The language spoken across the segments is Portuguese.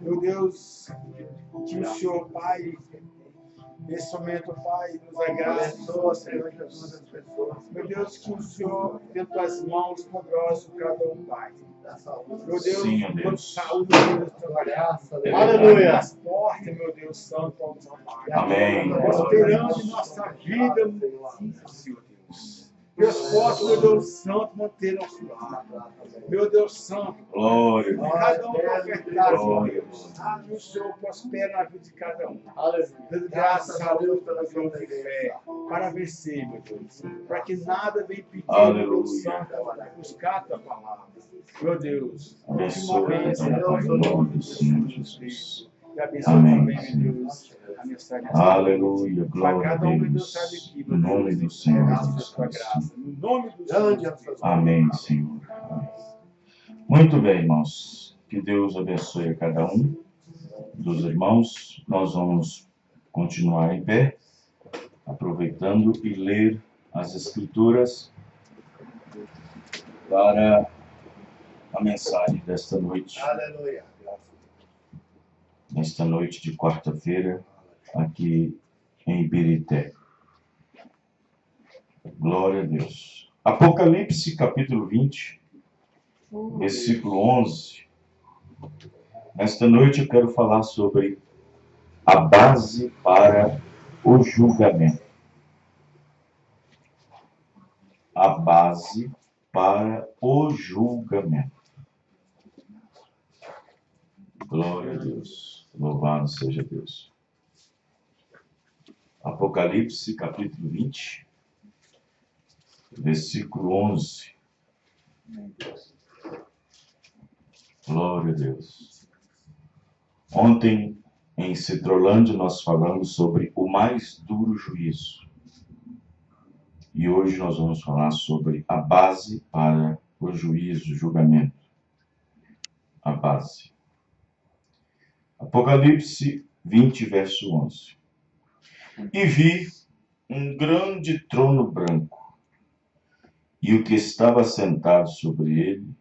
Meu Deus, que o Senhor, Pai, nesse momento, Pai, nos abençoa, Senhor Jesus. Meu Deus, que o Senhor dê tuas mãos poderosas cada um, Pai. Meu Deus, quando saúde, meu Deus, trabalhar. Aleluia. As portas, meu Deus Santo, vamos amar. Amém. Prosperando em nossa vida, Senhor Deus. Deus possa, meu Deus Santo, manter nosso lar. Meu Deus Santo, Glória. cada um ofertar, Senhor Deus. Que o Senhor prospere na vida de cada um. Deus, graças, saúde, visão de fé, para vencer, meu Deus. Para que nada venha pedir, meu Deus Santo, buscar a tua palavra. Meu Deus, Abençoa, Pai, em nome do Senhor Jesus. E abençoa Amém. também, meu Deus, a mensagem. Aleluia, Para glória a cada um, meu Deus, Deus. sai daqui, No meu nome Deus, do Senhor graças Jesus à tua Cristo. graça. No nome do Senhor Jesus. Amém, Senhor. Amém. Muito bem, irmãos. Que Deus abençoe a cada um dos irmãos. Nós vamos continuar em pé, aproveitando e ler as Escrituras para a mensagem desta noite. Aleluia. Nesta noite de quarta-feira, aqui em Ibirité. Glória a Deus. Apocalipse, capítulo 20, versículo 11. Nesta noite eu quero falar sobre a base para o julgamento. A base para o julgamento. Glória a Deus. Louvado seja Deus. Apocalipse, capítulo 20, versículo 11. Glória a Deus. Ontem, em Citrolândia, nós falamos sobre o mais duro juízo. E hoje nós vamos falar sobre a base para o juízo, julgamento. A base. Apocalipse 20, verso 11. E vi um grande trono branco, e o que estava sentado sobre ele,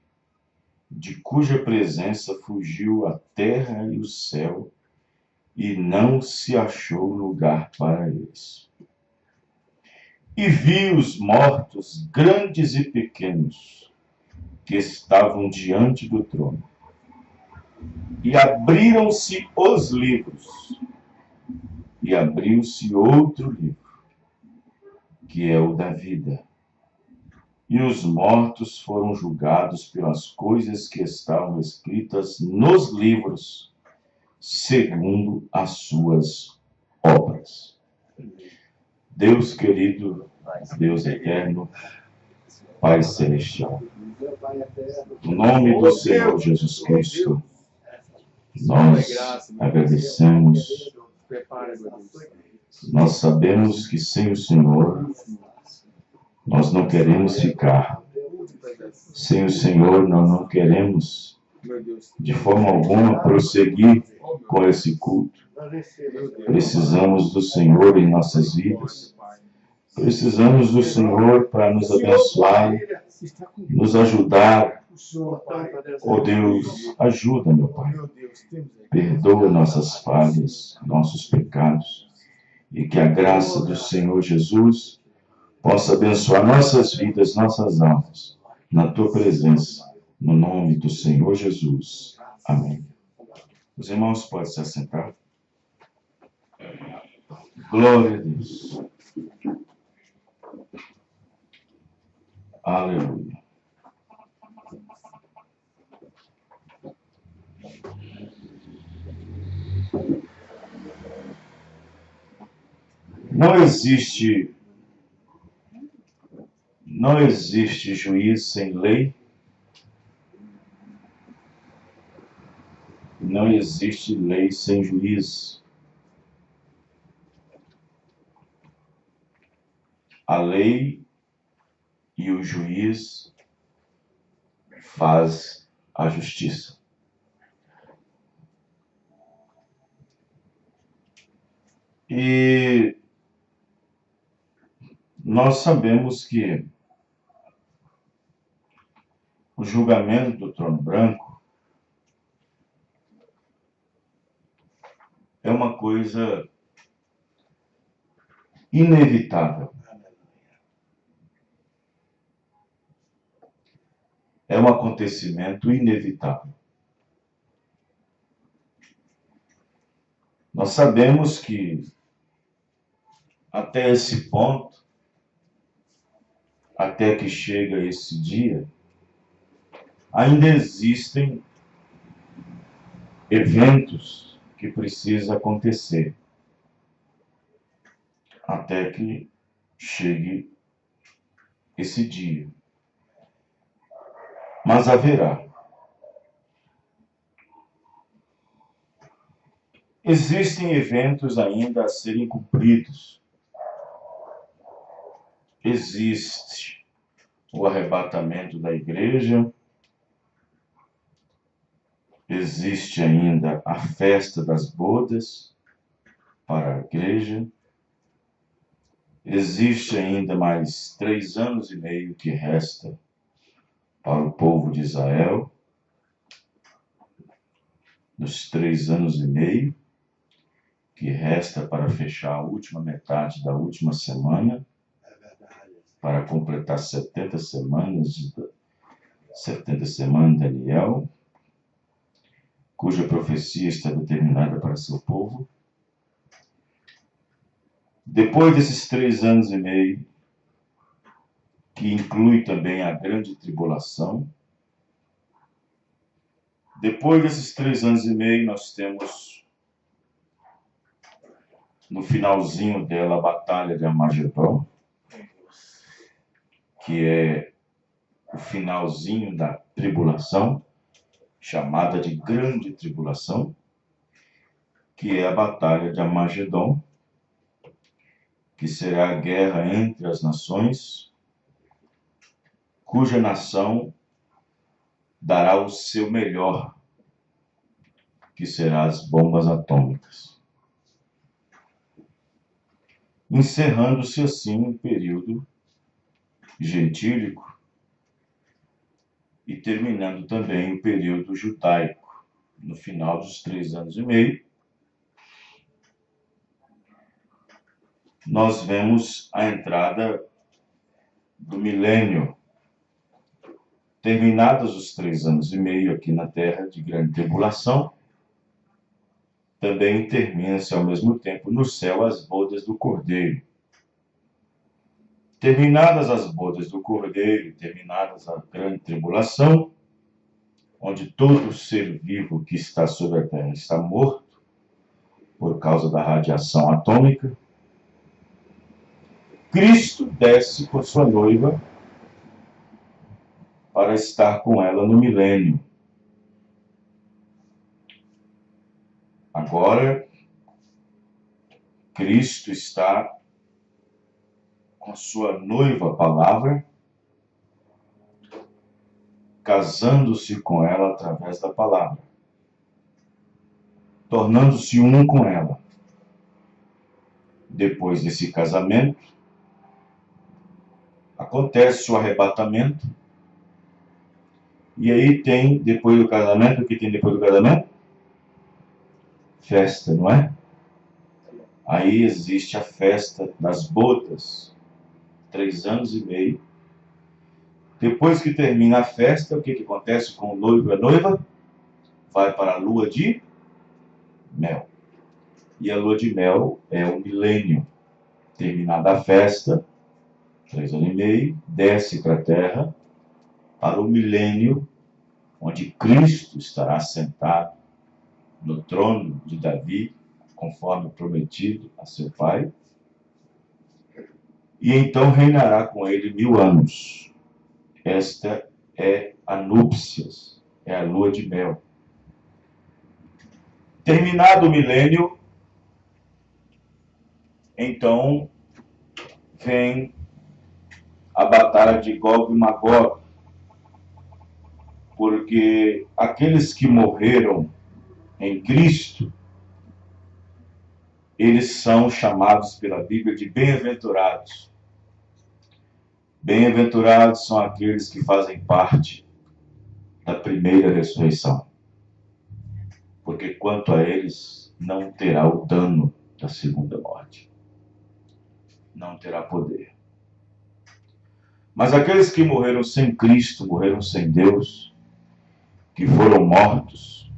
de cuja presença fugiu a terra e o céu, e não se achou lugar para eles. E vi os mortos, grandes e pequenos, que estavam diante do trono. E abriram-se os livros, e abriu-se outro livro, que é o da vida. E os mortos foram julgados pelas coisas que estavam escritas nos livros, segundo as suas obras. Deus querido, Deus eterno, Pai celestial, no nome do Senhor Jesus Cristo, nós agradecemos. Nós sabemos que sem o Senhor nós não queremos ficar. Sem o Senhor nós não queremos de forma alguma prosseguir com esse culto. Precisamos do Senhor em nossas vidas. Precisamos do Senhor para nos abençoar, nos ajudar. Oh Deus, ajuda, meu Pai. Perdoa nossas falhas, nossos pecados. E que a graça do Senhor Jesus possa abençoar nossas vidas, nossas almas, na Tua presença, no nome do Senhor Jesus. Amém. Os irmãos podem se assentar. Glória a Deus. Aleluia. Não existe juiz sem lei. Não existe lei sem juiz. A lei e o juiz faz a justiça. E nós sabemos que o julgamento do trono branco é uma coisa inevitável. É um acontecimento inevitável. Nós sabemos que até esse ponto, até que chega esse dia, ainda existem eventos que precisam acontecer até que chegue esse dia. Mas haverá. Existem eventos ainda a serem cumpridos. Existe o arrebatamento da igreja. Existe ainda a festa das bodas para a igreja. Existe ainda mais 3 anos e meio que resta para o povo de Israel. Dos 3 anos e meio que resta para fechar a última metade da última semana, para completar 70 semanas de Daniel, cuja profecia está determinada para seu povo. Depois desses 3 anos e meio, que inclui também a grande tribulação, depois desses 3 anos e meio, nós temos, no finalzinho dela, a Batalha de Armagedon, que é o finalzinho da tribulação, chamada de Grande Tribulação, que é a Batalha de Armagedon, que será a guerra entre as nações, cuja nação dará o seu melhor, que será as bombas atômicas. Encerrando-se assim um período gentílico e terminando também o período judaico, no final dos 3 anos e meio, nós vemos a entrada do milênio. Terminados os 3 anos e meio aqui na Terra de grande tribulação, também termina-se ao mesmo tempo no céu as bodas do Cordeiro. Terminadas as bodas do Cordeiro, terminadas a grande tribulação, onde todo ser vivo que está sobre a Terra está morto por causa da radiação atômica, Cristo desce com sua noiva para estar com ela no milênio. Agora, Cristo está com a sua noiva, a palavra, casando-se com ela através da palavra, tornando-se um com ela. Depois desse casamento, acontece o arrebatamento, e aí tem, depois do casamento, o que tem depois do casamento? Festa, não é? Aí existe a festa das bodas, 3 anos e meio. Depois que termina a festa, o que acontece com o noivo e a noiva? Vai para a lua de mel. E a lua de mel é o milênio. Terminada a festa, 3 anos e meio, desce para a terra, para o milênio, onde Cristo estará sentado no trono de Davi, conforme prometido a seu pai, e então reinará com ele 1000 anos. Esta é a núpcias, é a lua de mel. Terminado o milênio, então vem a batalha de Gog e Magog, porque aqueles que morreram em Cristo, eles são chamados pela Bíblia de bem-aventurados. Bem-aventurados são aqueles que fazem parte da primeira ressurreição. Porque quanto a eles, não terá o dano da segunda morte. Não terá poder. Mas aqueles que morreram sem Cristo, morreram sem Deus, que foram mortos,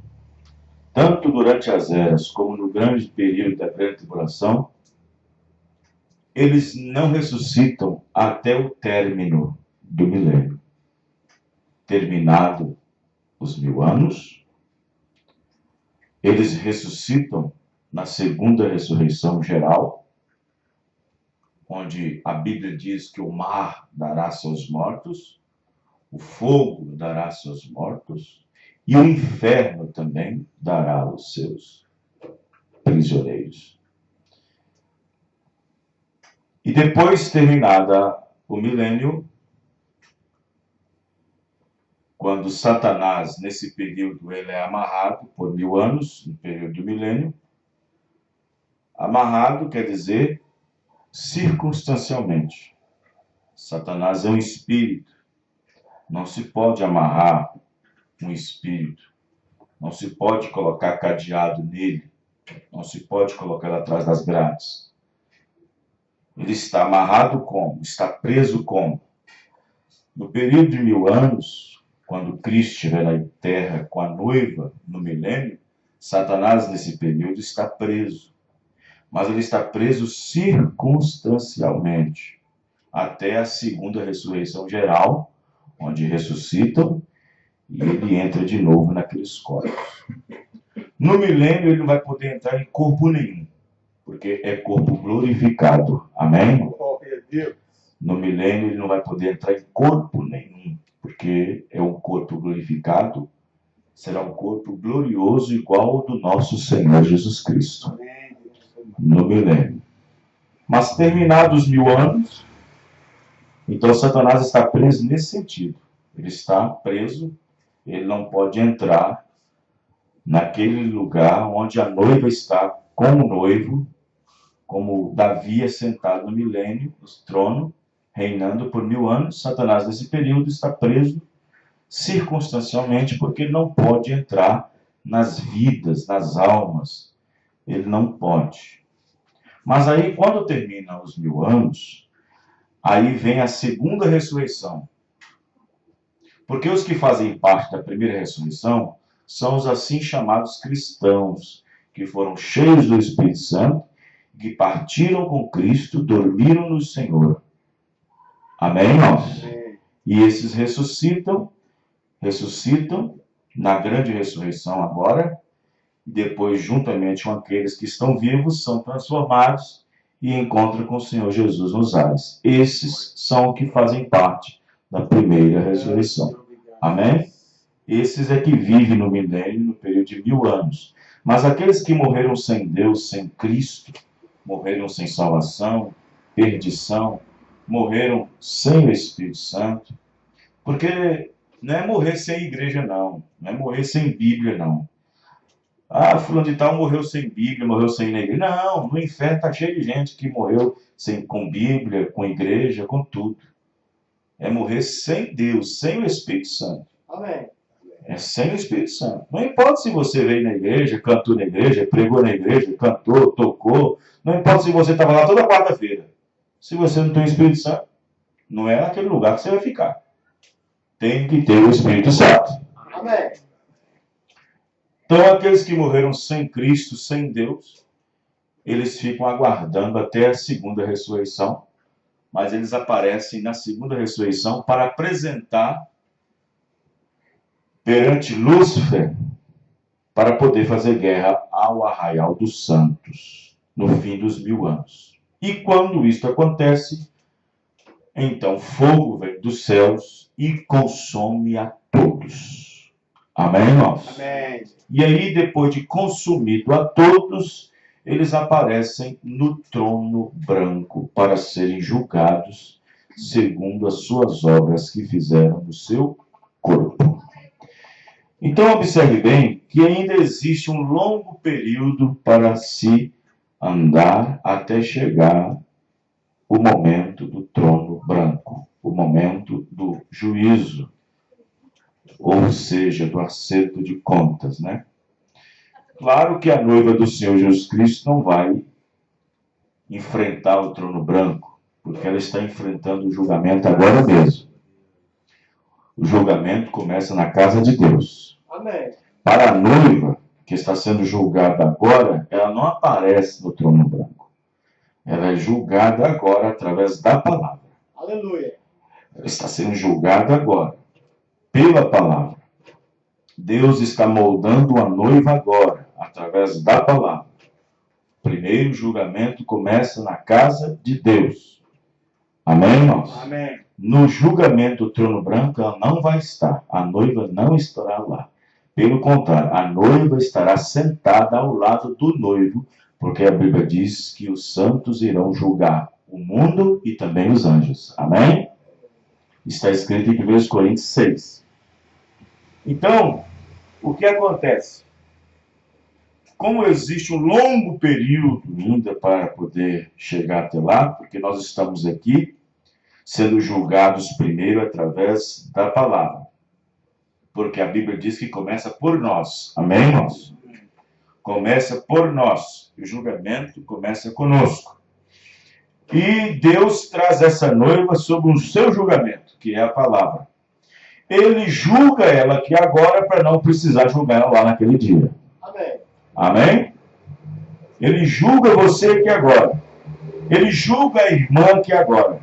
tanto durante as eras como no grande período da grande tribulação, eles não ressuscitam até o término do milênio. Terminado os 1000 anos, eles ressuscitam na segunda ressurreição geral, onde a Bíblia diz que o mar dará seus mortos, o fogo dará seus mortos, e o inferno também dará os seus prisioneiros. E depois, terminada o milênio, quando Satanás, nesse período, ele é amarrado por 1000 anos, no período do milênio, amarrado quer dizer circunstancialmente. Satanás é um espírito. Não se pode amarrar um espírito. Não se pode colocar cadeado nele. Não se pode colocar ele atrás das grades. Ele está amarrado como? Está preso como? No período de 1000 anos, quando Cristo estiver na terra com a noiva no milênio, Satanás nesse período está preso. Mas ele está preso circunstancialmente, até a segunda ressurreição geral, onde ressuscitam e ele entra de novo naqueles corpos. No milênio ele não vai poder entrar em corpo nenhum, porque é corpo glorificado. Amém? No milênio ele não vai poder entrar em corpo nenhum, porque é um corpo glorificado, será um corpo glorioso igual ao do nosso Senhor Jesus Cristo. No milênio. Mas terminados os 1000 anos, então Satanás está preso nesse sentido. Ele está preso, ele não pode entrar naquele lugar onde a noiva está como noivo, como Davi é sentado no milênio, no trono, reinando por 1000 anos. Satanás nesse período está preso circunstancialmente, porque ele não pode entrar nas vidas, nas almas. Ele não pode. Mas aí, quando termina os 1000 anos, aí vem a segunda ressurreição. Porque os que fazem parte da primeira ressurreição são os assim chamados cristãos, que foram cheios do Espírito Santo, que partiram com Cristo, dormiram no Senhor. Amém, irmãos? E esses ressuscitam na grande ressurreição agora, e depois, juntamente com aqueles que estão vivos, são transformados e encontram com o Senhor Jesus nos ares. Esses são os que fazem parte da primeira ressurreição. Amém? Esses é que vivem no milênio, no período de 1000 anos. Mas aqueles que morreram sem Deus, sem Cristo, morreram sem salvação, perdição, morreram sem o Espírito Santo, porque não é morrer sem igreja, não. Não é morrer sem Bíblia, não. Ah, fulano de tal morreu sem Bíblia, morreu sem ir na igreja. Não, no inferno está cheio de gente que morreu com Bíblia, com igreja, com tudo. É morrer sem Deus, sem o Espírito Santo. Amém. É sem o Espírito Santo. Não importa se você veio na igreja, cantou na igreja, pregou na igreja, cantou, tocou. Não importa se você estava lá toda quarta-feira. Se você não tem o Espírito Santo, não é naquele lugar que você vai ficar. Tem que ter o Espírito Santo. Amém. Então, aqueles que morreram sem Cristo, sem Deus, eles ficam aguardando até a segunda ressurreição, mas eles aparecem na segunda ressurreição para apresentar perante Lúcifer, para poder fazer guerra ao arraial dos santos, no fim dos 1000 anos. E quando isto acontece, então fogo vem dos céus e consome a todos. Amém, irmãos? Amém. E aí, depois de consumido a todos, eles aparecem no trono branco para serem julgados segundo as suas obras que fizeram no seu corpo. Então, observe bem que ainda existe um longo período para se andar até chegar o momento do trono branco, o momento do juízo, ou seja, do acerto de contas, né? Claro que a noiva do Senhor Jesus Cristo não vai enfrentar o trono branco, porque ela está enfrentando o julgamento agora mesmo. O julgamento começa na casa de Deus. Amém. Para a noiva, que está sendo julgada agora, ela não aparece no trono branco. Ela é julgada agora através da palavra. Aleluia. Ela está sendo julgada agora, pela palavra. Deus está moldando a noiva agora, através da palavra. O primeiro julgamento começa na casa de Deus. Amém, irmãos? Amém. No julgamento do trono branco, ela não vai estar. A noiva não estará lá. Pelo contrário, a noiva estará sentada ao lado do noivo, porque a Bíblia diz que os santos irão julgar o mundo e também os anjos. Amém? Está escrito em 1 Coríntios 6. Então, o que acontece? Como existe um longo período ainda para poder chegar até lá, porque nós estamos aqui sendo julgados primeiro através da palavra. Porque a Bíblia diz que começa por nós. Amém, irmãos? Começa por nós. O julgamento começa conosco. E Deus traz essa noiva sob o seu julgamento, que é a palavra. Ele julga ela aqui agora para não precisar julgar ela lá naquele dia. Amém. Amém? Ele julga você aqui agora. Ele julga a irmã aqui agora.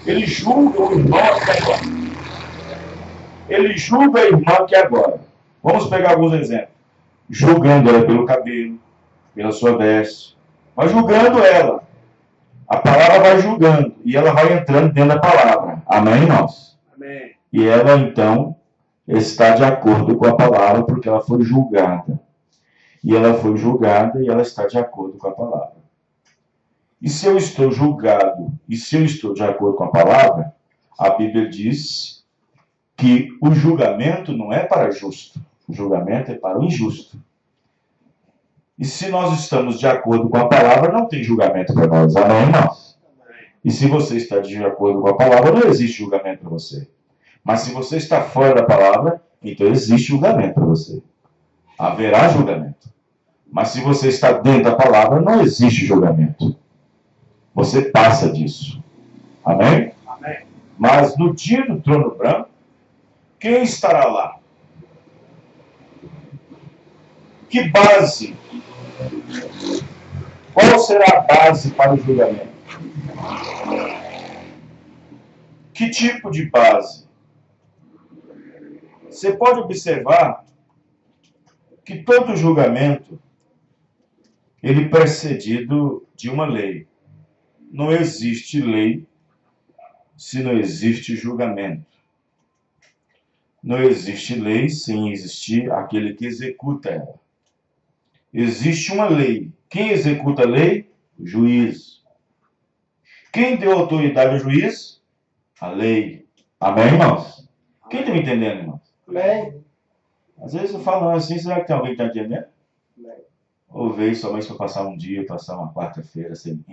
Ele julga o irmão aqui agora. Ele julga a irmã aqui agora. Vamos pegar alguns exemplos. Julgando ela pelo cabelo, pela sua veste. Vai julgando ela. A palavra vai julgando. E ela vai entrando dentro da palavra. Amém, irmãos? Amém. E ela, então, está de acordo com a palavra porque ela foi julgada. E ela foi julgada e ela está de acordo com a palavra. E se eu estou julgado, e se eu estou de acordo com a palavra, a Bíblia diz que o julgamento não é para justo, o julgamento é para o injusto. E se nós estamos de acordo com a palavra, não tem julgamento para nós, amém, irmãos? E se você está de acordo com a palavra, não existe julgamento para você. Mas se você está fora da palavra, então existe julgamento para você. Haverá julgamento. Mas se você está dentro da palavra, não existe julgamento. Você passa disso. Amém? Amém. Mas no dia do trono branco, quem estará lá? Que base? Qual será a base para o julgamento? Que tipo de base? Você pode observar que todo julgamento ele é precedido de uma lei. Não existe lei se não existe julgamento. Não existe lei sem existir aquele que executa ela. Existe uma lei. Quem executa a lei? O juiz. Quem deu autoridade ao juiz? A lei. Amém, irmãos? Quem está me entendendo, irmãos? Amém. Às vezes eu falo assim, será que tem alguém que está entendendo? Amém. Ou veio somente para passar um dia, passar uma quarta-feira sem...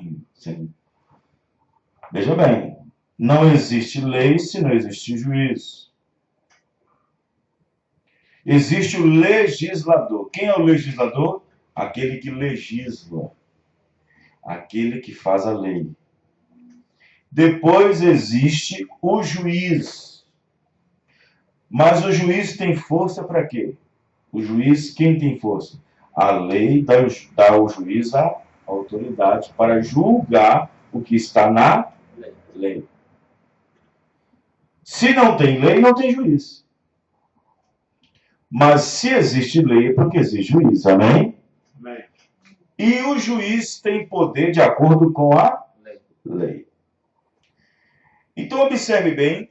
Veja bem, não existe lei se não existe juiz. Existe o legislador. Quem é o legislador? Aquele que legisla. Aquele que faz a lei. Depois existe o juiz. Mas o juiz tem força para quê? O juiz, quem tem força? A lei dá ao juiz a autoridade para julgar o que está na lei. Se não tem lei, não tem juiz. Mas se existe lei, é porque existe juiz. Amém? Amém. E o juiz tem poder de acordo com a lei. Então, observe bem.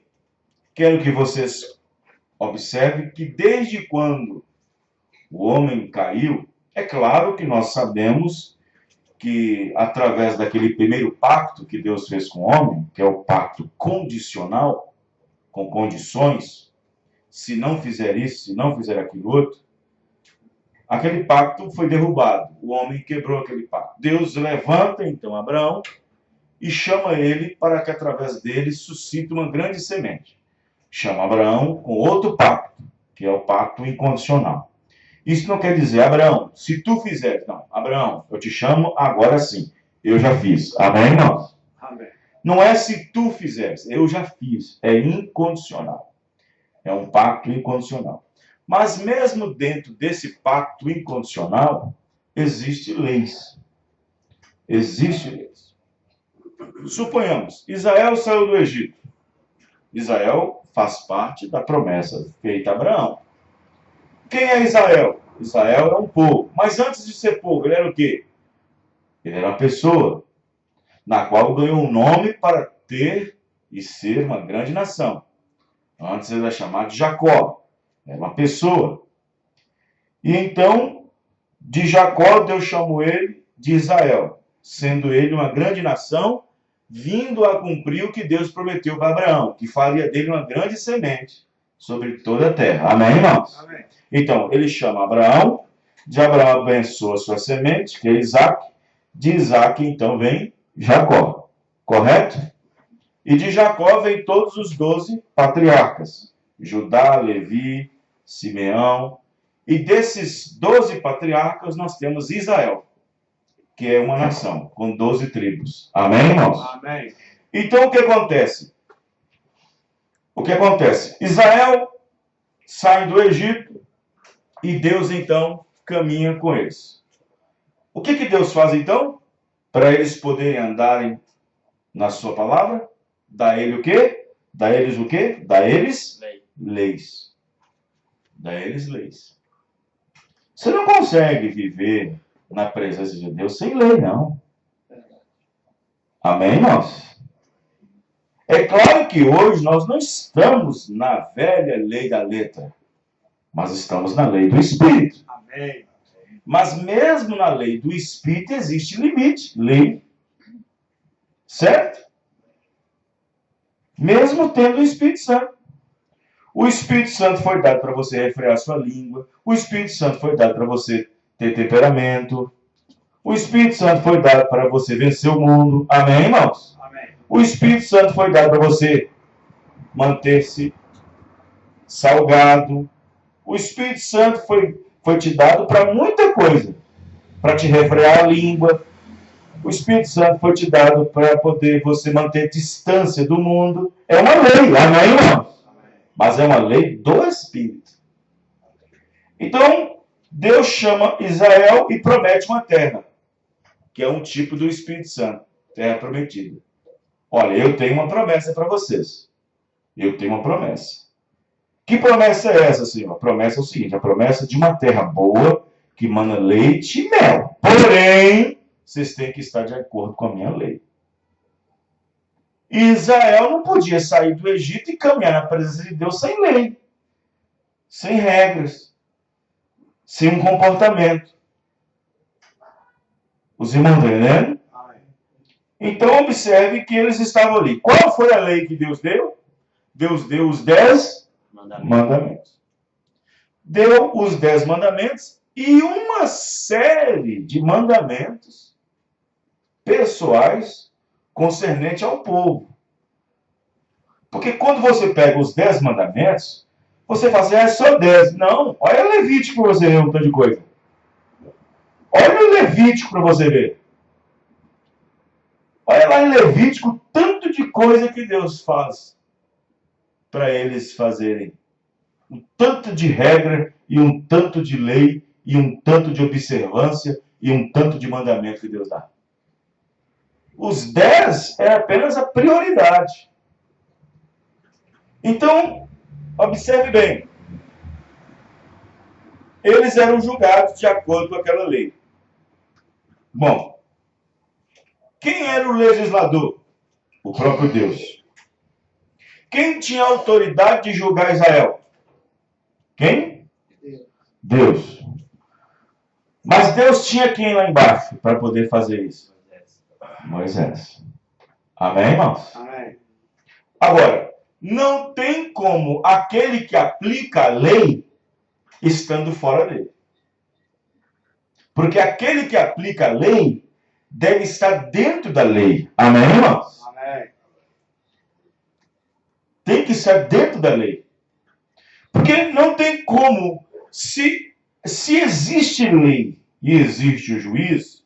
Quero que vocês observem que desde quando o homem caiu, é claro que nós sabemos que através daquele primeiro pacto que Deus fez com o homem, que é o pacto condicional, com condições, se não fizer isso, se não fizer aquilo outro, aquele pacto foi derrubado. O homem quebrou aquele pacto. Deus levanta então Abraão e chama ele para que através dele suscite uma grande semente. Chama Abraão com outro pacto, que é o pacto incondicional. Isso não quer dizer, Abraão, se tu fizeres. Não, Abraão, eu te chamo agora sim. Eu já fiz. Amém, irmãos? Amém. Não é se tu fizeres, eu já fiz. É incondicional. É um pacto incondicional. Mas mesmo dentro desse pacto incondicional, existem leis. Existem leis. Suponhamos, Israel saiu do Egito. Israel faz parte da promessa feita a Abraão. Quem é Israel? Israel é um povo. Mas antes de ser povo, ele era o quê? Ele era uma pessoa, na qual ganhou um nome para ter e ser uma grande nação. Antes ele era chamado de Jacó. Era uma pessoa. E então, de Jacó, Deus chamou ele de Israel, sendo ele uma grande nação, vindo a cumprir o que Deus prometeu para Abraão, que faria dele uma grande semente sobre toda a terra. Amém, irmãos? Amém. Então, ele chama Abraão, de Abraão abençoa a sua semente, que é Isaac, de Isaac, então, vem Jacó. Correto? E de Jacó vem todos os 12 patriarcas, Judá, Levi, Simeão, e desses 12 patriarcas nós temos Israel, que é uma nação, com 12 tribos. Amém, irmãos? Amém. Então, o que acontece? O que acontece? Israel sai do Egito e Deus, então, caminha com eles. O que Deus faz, então? Para eles poderem andarem na sua palavra? Dá ele o quê? Dá eles o quê? Dá eles leis. Dá eles leis. Você não consegue viver na presença de Deus sem lei, não. Amém, irmãos? É claro que hoje nós não estamos na velha lei da letra, mas estamos na lei do Espírito. Amém. Mas mesmo na lei do Espírito existe limite, lei. Certo? Mesmo tendo o Espírito Santo. O Espírito Santo foi dado para você refrear sua língua. O Espírito Santo foi dado para você ter temperamento. O Espírito Santo foi dado para você vencer o mundo. Amém, irmãos? Amém. O Espírito Santo foi dado para você manter-se salgado. O Espírito Santo foi te dado para muita coisa. Para te refrear a língua. O Espírito Santo foi te dado para poder você manter distância do mundo. É uma lei, amém, irmãos? Mas é uma lei do Espírito. Então, Deus chama Israel e promete uma terra, que é um tipo do Espírito Santo, terra prometida. Olha, eu tenho uma promessa para vocês. Eu tenho uma promessa. Que promessa é essa, Senhor? A promessa é o seguinte, a promessa de uma terra boa, que mana leite e mel. Porém, vocês têm que estar de acordo com a minha lei. E Israel não podia sair do Egito e caminhar na presença de Deus sem lei, sem regras, sem um comportamento. Os irmãos estão entendendo? Então observe que eles estavam ali. Qual foi a lei que Deus deu? Deus deu os 10 mandamentos. Deu os 10 mandamentos e uma série de mandamentos pessoais concernente ao povo. Porque quando você pega os 10 mandamentos, você fala assim, é só 10. Não, olha Levítico para você ver um tanto de coisa. Olha o Levítico para você ver. Olha lá em Levítico o tanto de coisa que Deus faz para eles fazerem. Um tanto de regra e um tanto de lei e um tanto de observância e um tanto de mandamento que Deus dá. Os 10 é apenas a prioridade. Então, observe bem. Eles eram julgados de acordo com aquela lei. Bom, quem era o legislador? O próprio Deus. Quem tinha autoridade de julgar Israel? Quem? Deus. Mas Deus tinha quem lá embaixo para poder fazer isso? Moisés. Amém, irmãos? Amém. Agora, não tem como aquele que aplica a lei estando fora dele. Porque aquele que aplica a lei deve estar dentro da lei. Amém, irmãos? Amém. Tem que estar dentro da lei. Porque não tem como, se se existe lei e existe o juiz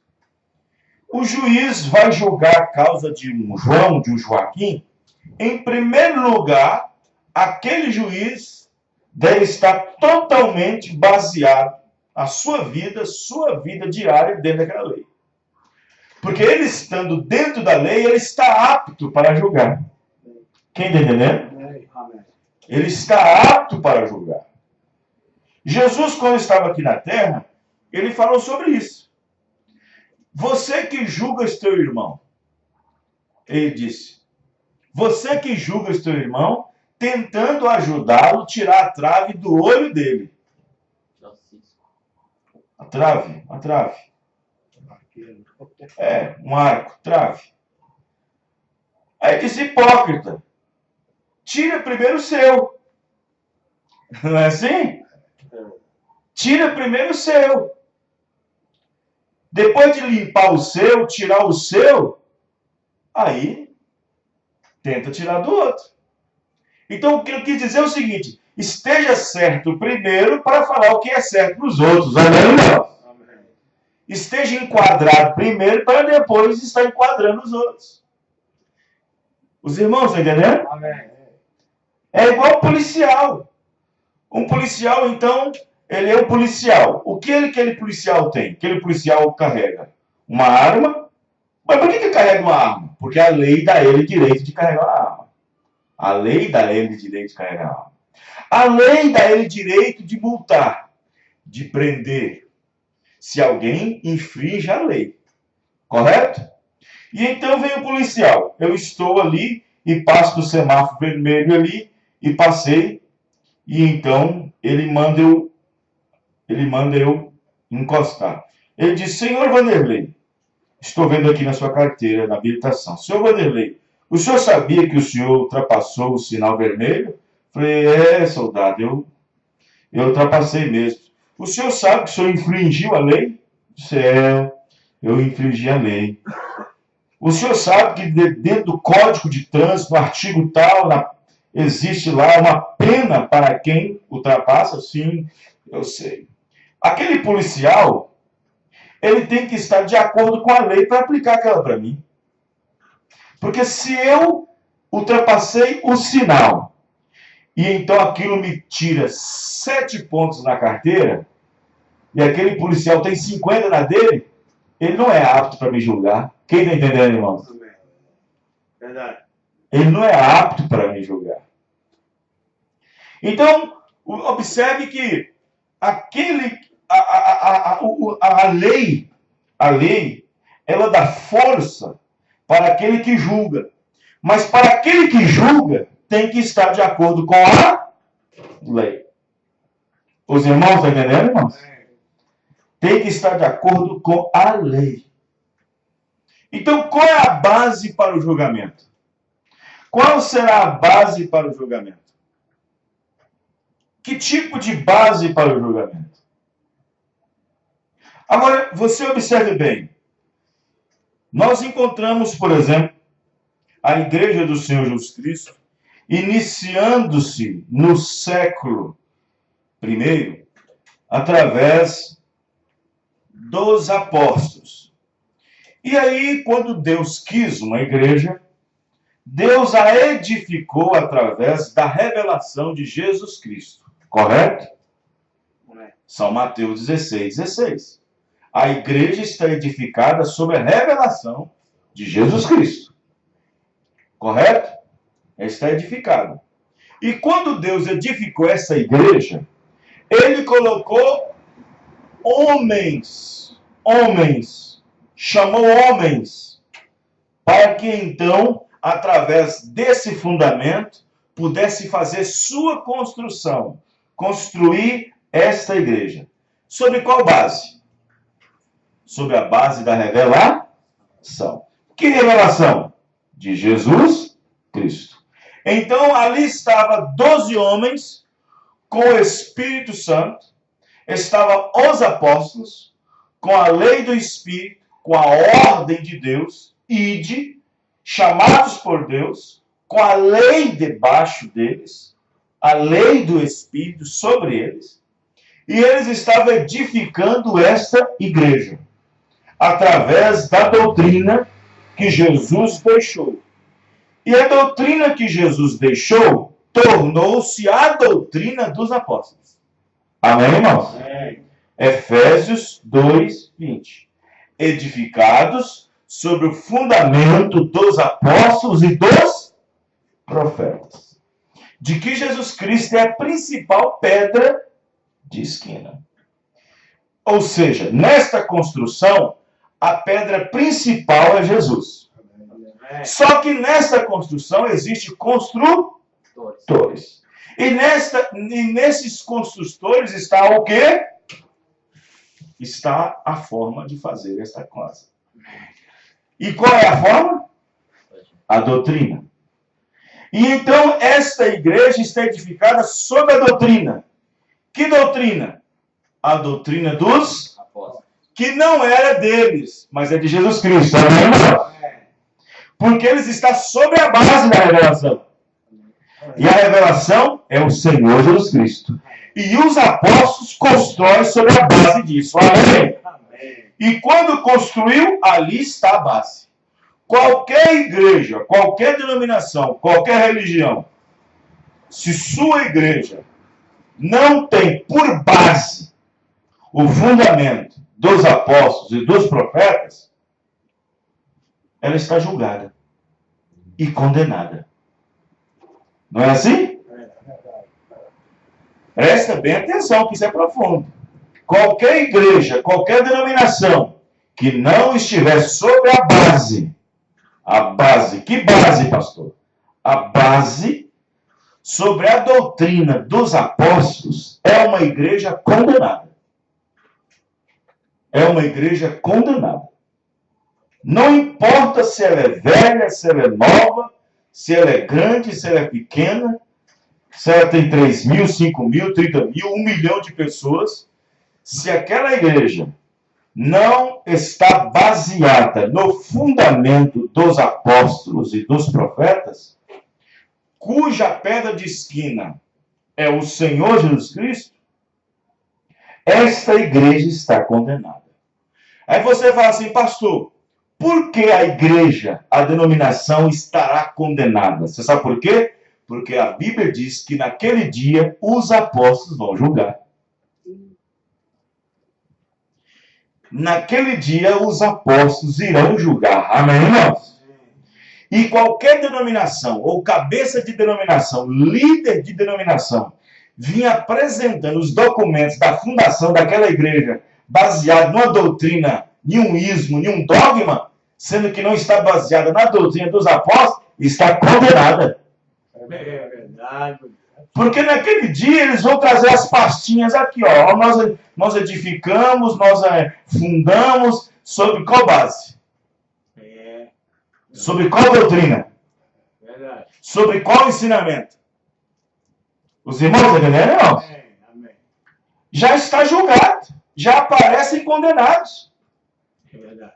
vai julgar a causa de um João, de um Joaquim. Em primeiro lugar, aquele juiz deve estar totalmente baseado a sua vida diária dentro daquela lei. Porque ele estando dentro da lei, ele está apto para julgar. Quem está entendendo? Ele está apto para julgar. Jesus, quando estava aqui na terra, ele falou sobre isso. Você que julga o teu irmão, ele disse, você que julga o teu irmão, tentando ajudá-lo a tirar a trave do olho dele. A trave. Um arco, trave. Aí disse, hipócrita, tira primeiro o seu. Não é assim? Tira primeiro o seu. Depois de limpar o seu, tirar o seu, aí tenta tirar do outro. Então, o que eu quis dizer é o seguinte, esteja certo primeiro para falar o que é certo para os outros. Amém? Esteja enquadrado primeiro para depois estar enquadrando os outros. Os irmãos, estão entendendo? Amém. É igual policial. Um policial, então, ele é um policial. O que aquele policial tem? Aquele policial carrega uma arma. Mas por que ele carrega uma arma? Porque a lei dá ele direito de carregar a arma. A lei dá ele direito de carregar a arma. A lei dá ele direito de multar, de prender, se alguém infringe a lei. Correto? E então vem o policial. Eu estou ali e passo do semáforo vermelho ali e passei. E então ele manda eu encostar. Ele diz, senhor Vanderlei, estou vendo aqui na sua carteira, na habilitação. Senhor Vanderlei, o senhor sabia que o senhor ultrapassou o sinal vermelho? Falei, soldado, eu ultrapassei mesmo. O senhor sabe que o senhor infringiu a lei? Disse, eu infringi a lei. O senhor sabe que dentro do Código de Trânsito, no artigo tal, existe lá uma pena para quem ultrapassa? Sim, eu sei. Aquele policial, ele tem que estar de acordo com a lei para aplicar aquela para mim. Porque se eu ultrapassei o sinal, e então aquilo me tira 7 pontos na carteira, e aquele policial tem 50 na dele, ele não é apto para me julgar. Quem está entendendo, irmãos? Verdade. Ele não é apto para me julgar. Então, observe que a lei, ela dá força para aquele que julga. Mas para aquele que julga, tem que estar de acordo com a lei. Os irmãos estão entendendo, irmãos? Tem que estar de acordo com a lei. Então, qual é a base para o julgamento? Qual será a base para o julgamento? Que tipo de base para o julgamento? Agora, você observe bem. Nós encontramos, por exemplo, a Igreja do Senhor Jesus Cristo, iniciando-se no século I, através dos apóstolos. E aí, quando Deus quis uma igreja, Deus a edificou através da revelação de Jesus Cristo. Correto? São Mateus 16:16. A igreja está edificada sobre a revelação de Jesus Cristo. Correto? Ela está edificada. E quando Deus edificou essa igreja, Ele colocou homens, chamou homens, para que então, através desse fundamento, pudesse fazer sua construção, construir esta igreja. Sobre qual base? Sobre a base da revelação. Que revelação? De Jesus Cristo. Então, ali estava 12 homens com o Espírito Santo, estavam os apóstolos, com a lei do Espírito, com a ordem de Deus, ide, chamados por Deus, com a lei debaixo deles, a lei do Espírito sobre eles. E eles estavam edificando esta igreja através da doutrina que Jesus deixou. E a doutrina que Jesus deixou tornou-se a doutrina dos apóstolos. Amém, irmãos? Amém. Efésios 2:20. Edificados sobre o fundamento dos apóstolos e dos profetas. De que Jesus Cristo é a principal pedra de esquina. Ou seja, nesta construção, a pedra principal é Jesus. Só que nesta construção existe construtores. E nesses construtores está o quê? Está a forma de fazer esta casa. E qual é a forma? A doutrina. E então esta igreja está edificada sobre a doutrina. Que doutrina? A doutrina dos apóstolos. Que não era deles, mas é de Jesus Cristo. Porque eles estão sobre a base da revelação. E a revelação é o Senhor Jesus Cristo. E os apóstolos constroem sobre a base disso. Amém? E quando construiu, ali está a base. Qualquer igreja, qualquer denominação, qualquer religião, se sua igreja não tem por base o fundamento dos apóstolos e dos profetas, ela está julgada e condenada. Não é assim? Presta bem atenção, que isso é profundo. Qualquer igreja, qualquer denominação que não estiver sobre a base, que base, pastor? A base sobre a doutrina dos apóstolos é uma igreja condenada. É uma igreja condenada. Não importa se ela é velha, se ela é nova, se ela é grande, se ela é pequena, se ela tem 3 mil, 5 mil, 30 mil, 1 milhão de pessoas, se aquela igreja não está baseada no fundamento dos apóstolos e dos profetas, cuja pedra de esquina é o Senhor Jesus Cristo, esta igreja está condenada. Aí você fala assim, pastor, por que a igreja, a denominação estará condenada? Você sabe por quê? Porque a Bíblia diz que naquele dia os apóstolos vão julgar. Naquele dia os apóstolos irão julgar. Amém, irmãos? E qualquer denominação, ou cabeça de denominação, líder de denominação, vinha apresentando os documentos da fundação daquela igreja, baseado numa doutrina, em um ismo, em um dogma, sendo que não está baseada na doutrina dos apóstolos, está condenada. É verdade. Porque naquele dia eles vão trazer as pastinhas aqui, ó. Nós edificamos, nós fundamos, sobre qual base? Sobre qual doutrina? Verdade. Sobre qual ensinamento? Os irmãos entenderam, irmãos? Amém. Já está julgado, já aparecem condenados. É verdade.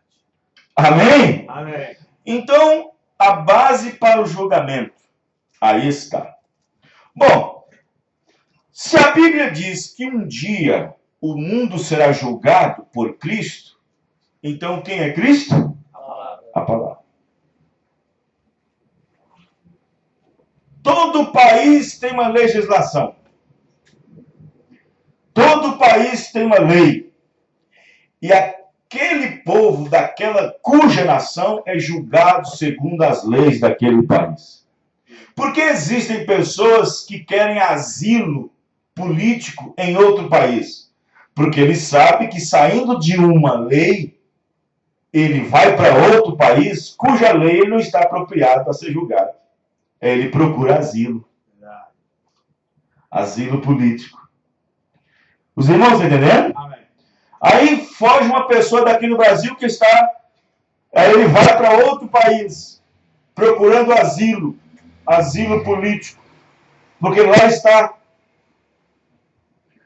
Amém? Amém. Então, a base para o julgamento, aí está. Bom, se a Bíblia diz que um dia o mundo será julgado por Cristo, então quem é Cristo? A palavra. Todo país tem uma legislação. Todo país tem uma lei. E aquele povo daquela cuja nação é julgado segundo as leis daquele país. Porque existem pessoas que querem asilo político em outro país. Porque ele sabe que saindo de uma lei, ele vai para outro país cuja lei ele não está apropriado a ser julgado. Ele procura asilo. Asilo político. Os irmãos estão entendendo? Amém. Aí foge uma pessoa daqui no Brasil que está... Aí ele vai para outro país procurando asilo político, porque lá está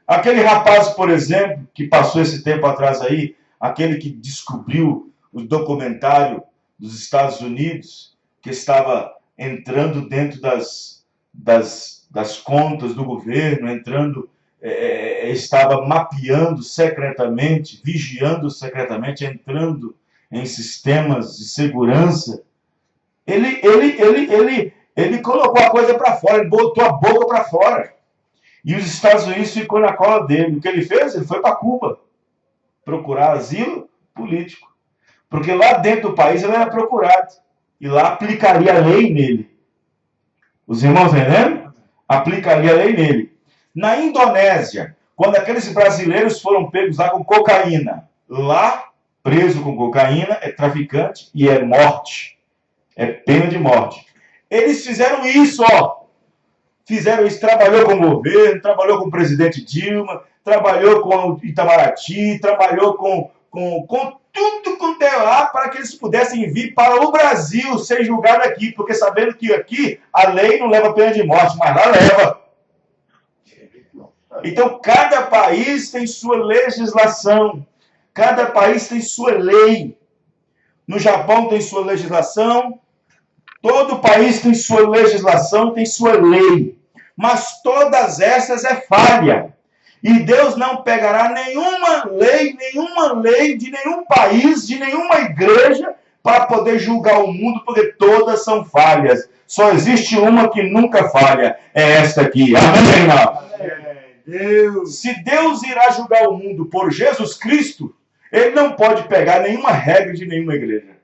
aquele rapaz, por exemplo, que passou esse tempo atrás aí, aquele que descobriu o documentário dos Estados Unidos, que estava entrando dentro das contas do governo, entrando estava mapeando secretamente, vigiando secretamente, entrando em sistemas de segurança. Ele colocou a coisa para fora, ele botou a boca para fora. E os Estados Unidos ficou na cola dele. O que ele fez? Ele foi para Cuba procurar asilo político. Porque lá dentro do país ele era procurado. E lá aplicaria a lei nele. Os irmãos entendendo? Aplicaria a lei nele. Na Indonésia, quando aqueles brasileiros foram pegos lá com cocaína, lá, preso com cocaína, é traficante e é morte. É pena de morte. Eles fizeram isso, ó. Fizeram isso, trabalhou com o governo, trabalhou com o presidente Dilma, trabalhou com o Itamaraty, trabalhou com tudo quanto é lá para que eles pudessem vir para o Brasil ser julgado aqui, porque sabendo que aqui a lei não leva pena de morte, mas lá leva. Então, cada país tem sua legislação, cada país tem sua lei. No Japão tem sua legislação, todo país tem sua legislação, tem sua lei. Mas todas essas é falha. E Deus não pegará nenhuma lei de nenhum país, de nenhuma igreja, para poder julgar o mundo, porque todas são falhas. Só existe uma que nunca falha, é esta aqui. Amém, irmão? Deus. Se Deus irá julgar o mundo por Jesus Cristo, ele não pode pegar nenhuma regra de nenhuma igreja.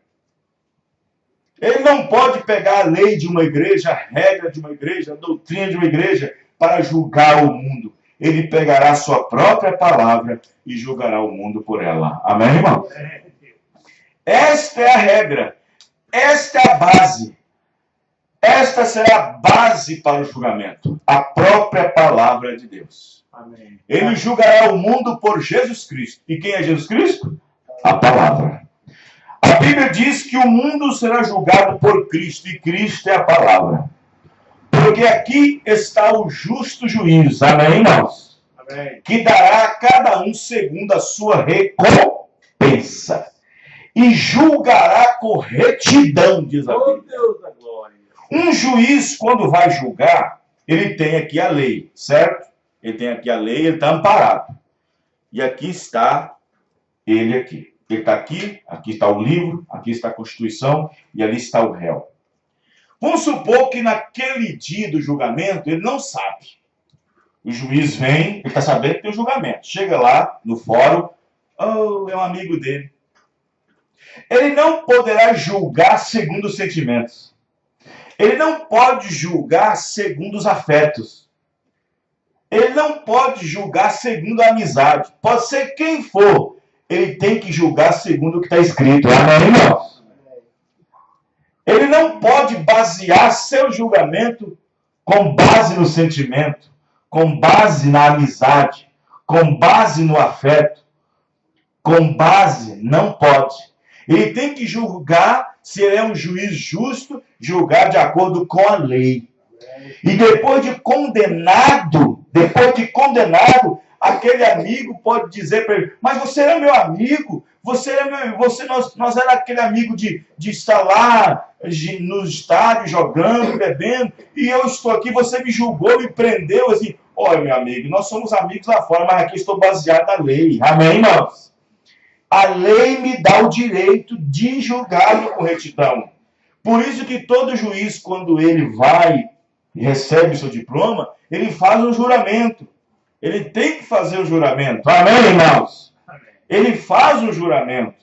Ele não pode pegar a lei de uma igreja, a regra de uma igreja, a doutrina de uma igreja, para julgar o mundo. Ele pegará a sua própria palavra e julgará o mundo por ela. Amém, irmão? Esta é a regra. Esta é a base. Esta será a base para o julgamento. A própria palavra de Deus. Amém. Ele julgará o mundo por Jesus Cristo. E quem é Jesus Cristo? A palavra. A Bíblia diz que o mundo será julgado por Cristo. E Cristo é a palavra. Porque aqui está o justo juiz. Amém, irmãos? Amém. Que dará a cada um segundo a sua recompensa. E julgará com retidão, diz a Bíblia. Oh, Deus da glória. Um juiz, quando vai julgar, ele tem aqui a lei, certo? Ele tem aqui a lei, ele está amparado. E aqui está ele aqui. Ele está aqui está o livro, aqui está a Constituição e ali está o réu. Vamos supor que naquele dia do julgamento ele não sabe. O juiz vem, ele está sabendo que tem o julgamento. Chega lá no fórum, é um amigo dele. Ele não poderá julgar segundo os sentimentos. Ele não pode julgar segundo os afetos. Ele não pode julgar segundo a amizade. Pode ser quem for. Ele tem que julgar segundo o que está escrito. Amém, irmãos? Ele não pode basear seu julgamento com base no sentimento, com base na amizade, com base no afeto, com base, não pode. Ele tem que julgar, se ele é um juiz justo, julgar de acordo com a lei. E depois de condenado, aquele amigo pode dizer para ele, mas você era meu amigo, nós era aquele amigo de estar lá no estádio, jogando, bebendo, e eu estou aqui, você me julgou, me prendeu, assim, olha, meu amigo, nós somos amigos lá fora, mas aqui estou baseado na lei. Amém, irmãos? A lei me dá o direito de julgá-lo com retidão. Por isso que todo juiz, quando ele vai e recebe o seu diploma, ele faz um juramento. Ele tem que fazer o juramento. Amém, irmãos? Amém. Ele faz o juramento.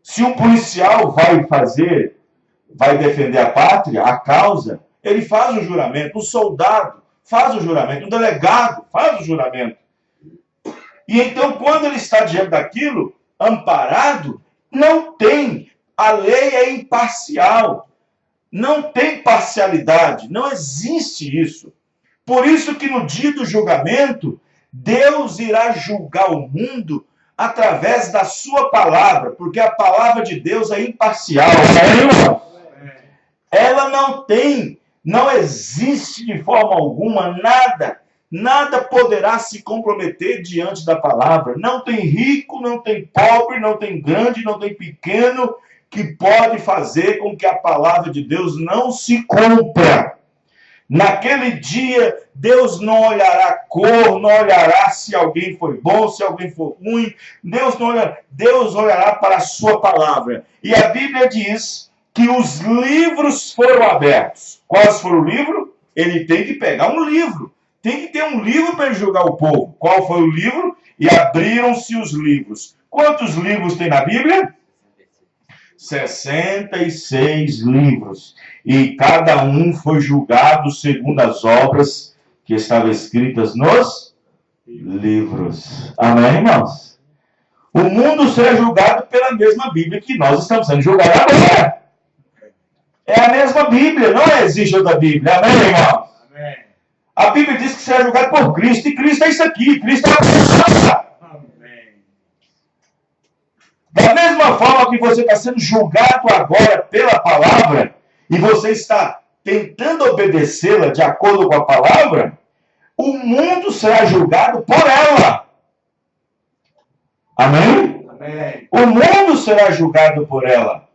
Se um policial vai defender a pátria, a causa, ele faz o juramento. O soldado faz o juramento. O delegado faz o juramento. E então, quando ele está diante daquilo, amparado, não tem. A lei é imparcial. Não tem parcialidade. Não existe isso. Por isso que no dia do julgamento, Deus irá julgar o mundo através da sua palavra, porque a palavra de Deus é imparcial. Ela não existe de forma alguma nada poderá se comprometer diante da palavra. Não tem rico, não tem pobre, não tem grande, não tem pequeno que pode fazer com que a palavra de Deus não se cumpra. Naquele dia, Deus não olhará a cor, não olhará se alguém foi bom, se alguém foi ruim. Deus olhará para a sua palavra. E a Bíblia diz que os livros foram abertos. Quais foram o livro? Ele tem que pegar um livro. Tem que ter um livro para julgar o povo. Qual foi o livro? E abriram-se os livros. Quantos livros tem na Bíblia? 66 livros. E cada um foi julgado segundo as obras que estavam escritas nos livros. Amém, irmãos? O mundo será julgado pela mesma Bíblia que nós estamos sendo julgados agora. É a mesma Bíblia, não existe outra Bíblia. Amém, irmãos? Amém. A Bíblia diz que será julgado por Cristo, e Cristo é isso aqui. Cristo é a palavra. Da mesma forma que você está sendo julgado agora pela palavra, e você está tentando obedecê-la de acordo com a palavra, o mundo será julgado por ela. Amém? Amém. O mundo será julgado por ela.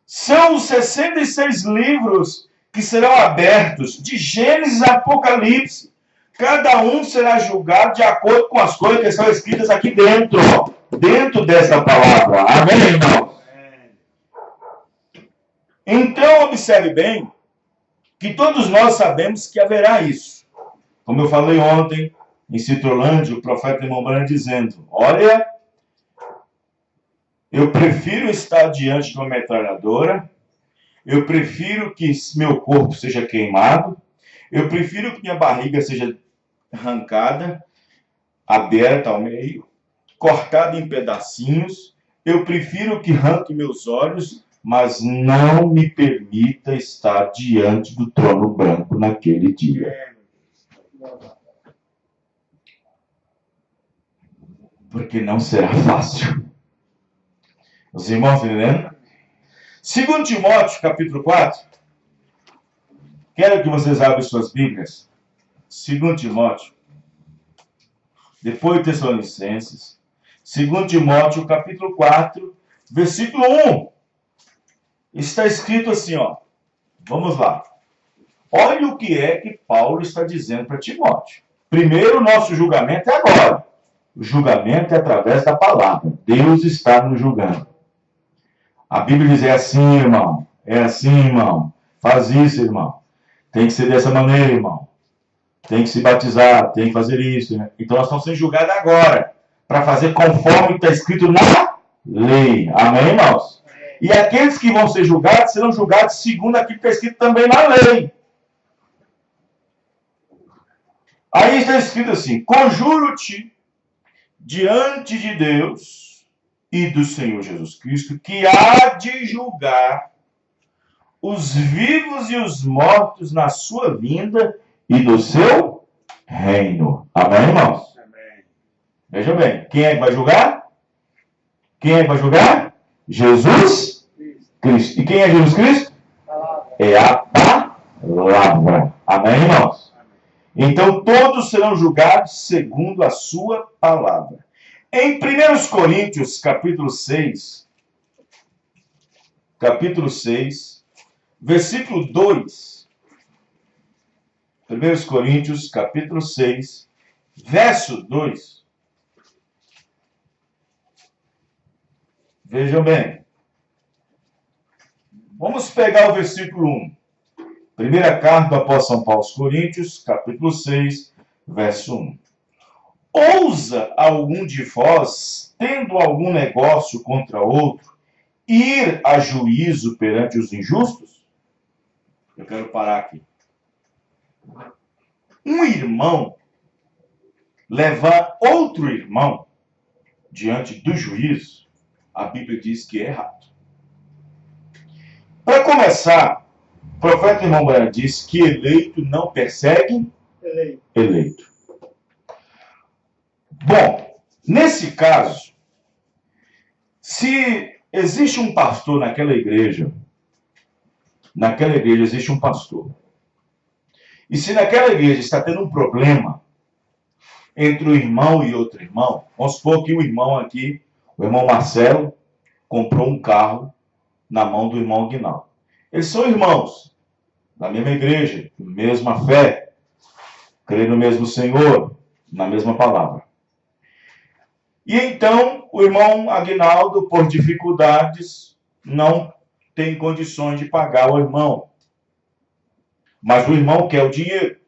São os 66 livros que serão abertos, de Gênesis a Apocalipse. Cada um será julgado de acordo com as coisas que estão escritas aqui dentro dessa palavra. Amém, irmão? Então, observe bem que todos nós sabemos que haverá isso. Como eu falei ontem, em Citrolândia, o profeta irmão Branham dizendo, olha, eu prefiro estar diante de uma metralhadora, eu prefiro que meu corpo seja queimado, eu prefiro que minha barriga seja arrancada, aberta ao meio, cortada em pedacinhos, eu prefiro que arranque meus olhos, mas não me permita estar diante do trono branco naquele dia. Porque não será fácil. Os irmãos entendendo? 2 Timóteo, capítulo 4. Quero que vocês abram suas Bíblias. 2 Timóteo. Depois Tessalonicenses. 2 Timóteo, capítulo 4, versículo 1. Está escrito assim, ó. Vamos lá. Olha o que é que Paulo está dizendo para Timóteo. Primeiro, o nosso julgamento é agora. O julgamento é através da palavra. Deus está nos julgando. A Bíblia diz, é assim, irmão. É assim, irmão. Faz isso, irmão. Tem que ser dessa maneira, irmão. Tem que se batizar, tem que fazer isso. Né? Então, nós estamos sendo julgados agora. Para fazer conforme está escrito na lei. Amém, irmãos? E aqueles que vão ser julgados, serão julgados segundo aquilo que está escrito também na lei. Aí está escrito assim, conjuro-te diante de Deus e do Senhor Jesus Cristo, que há de julgar os vivos e os mortos na sua vinda e do seu reino. Amém, irmãos? Amém. Veja bem, quem é que vai julgar? Quem é que vai julgar? Jesus Cristo. E quem é Jesus Cristo? É a palavra. Amém, irmãos? Então, todos serão julgados segundo a sua palavra. Em 1 Coríntios, capítulo 6, versículo 2. 1 Coríntios, capítulo 6, verso 2. Vejam bem. Vamos pegar o versículo 1. Primeira carta do apóstolo São Paulo aos Coríntios, capítulo 6, verso 1. Ousa algum de vós, tendo algum negócio contra outro, ir a juízo perante os injustos? Eu quero parar aqui. Um irmão levar outro irmão diante do juízo, a Bíblia diz que é errado. Para começar, o profeta irmão Branham diz que eleito não persegue eleito. Bom, nesse caso, se existe um pastor naquela igreja existe um pastor. E se naquela igreja está tendo um problema entre um irmão e outro irmão, vamos supor que o irmão aqui, o irmão Marcelo, comprou um carro na mão do irmão Aguinaldo. Eles são irmãos. da mesma igreja, mesma fé, crê no mesmo Senhor, na mesma palavra. E então, o irmão Aguinaldo, por dificuldades, não tem condições de pagar o irmão. Mas o irmão quer o dinheiro.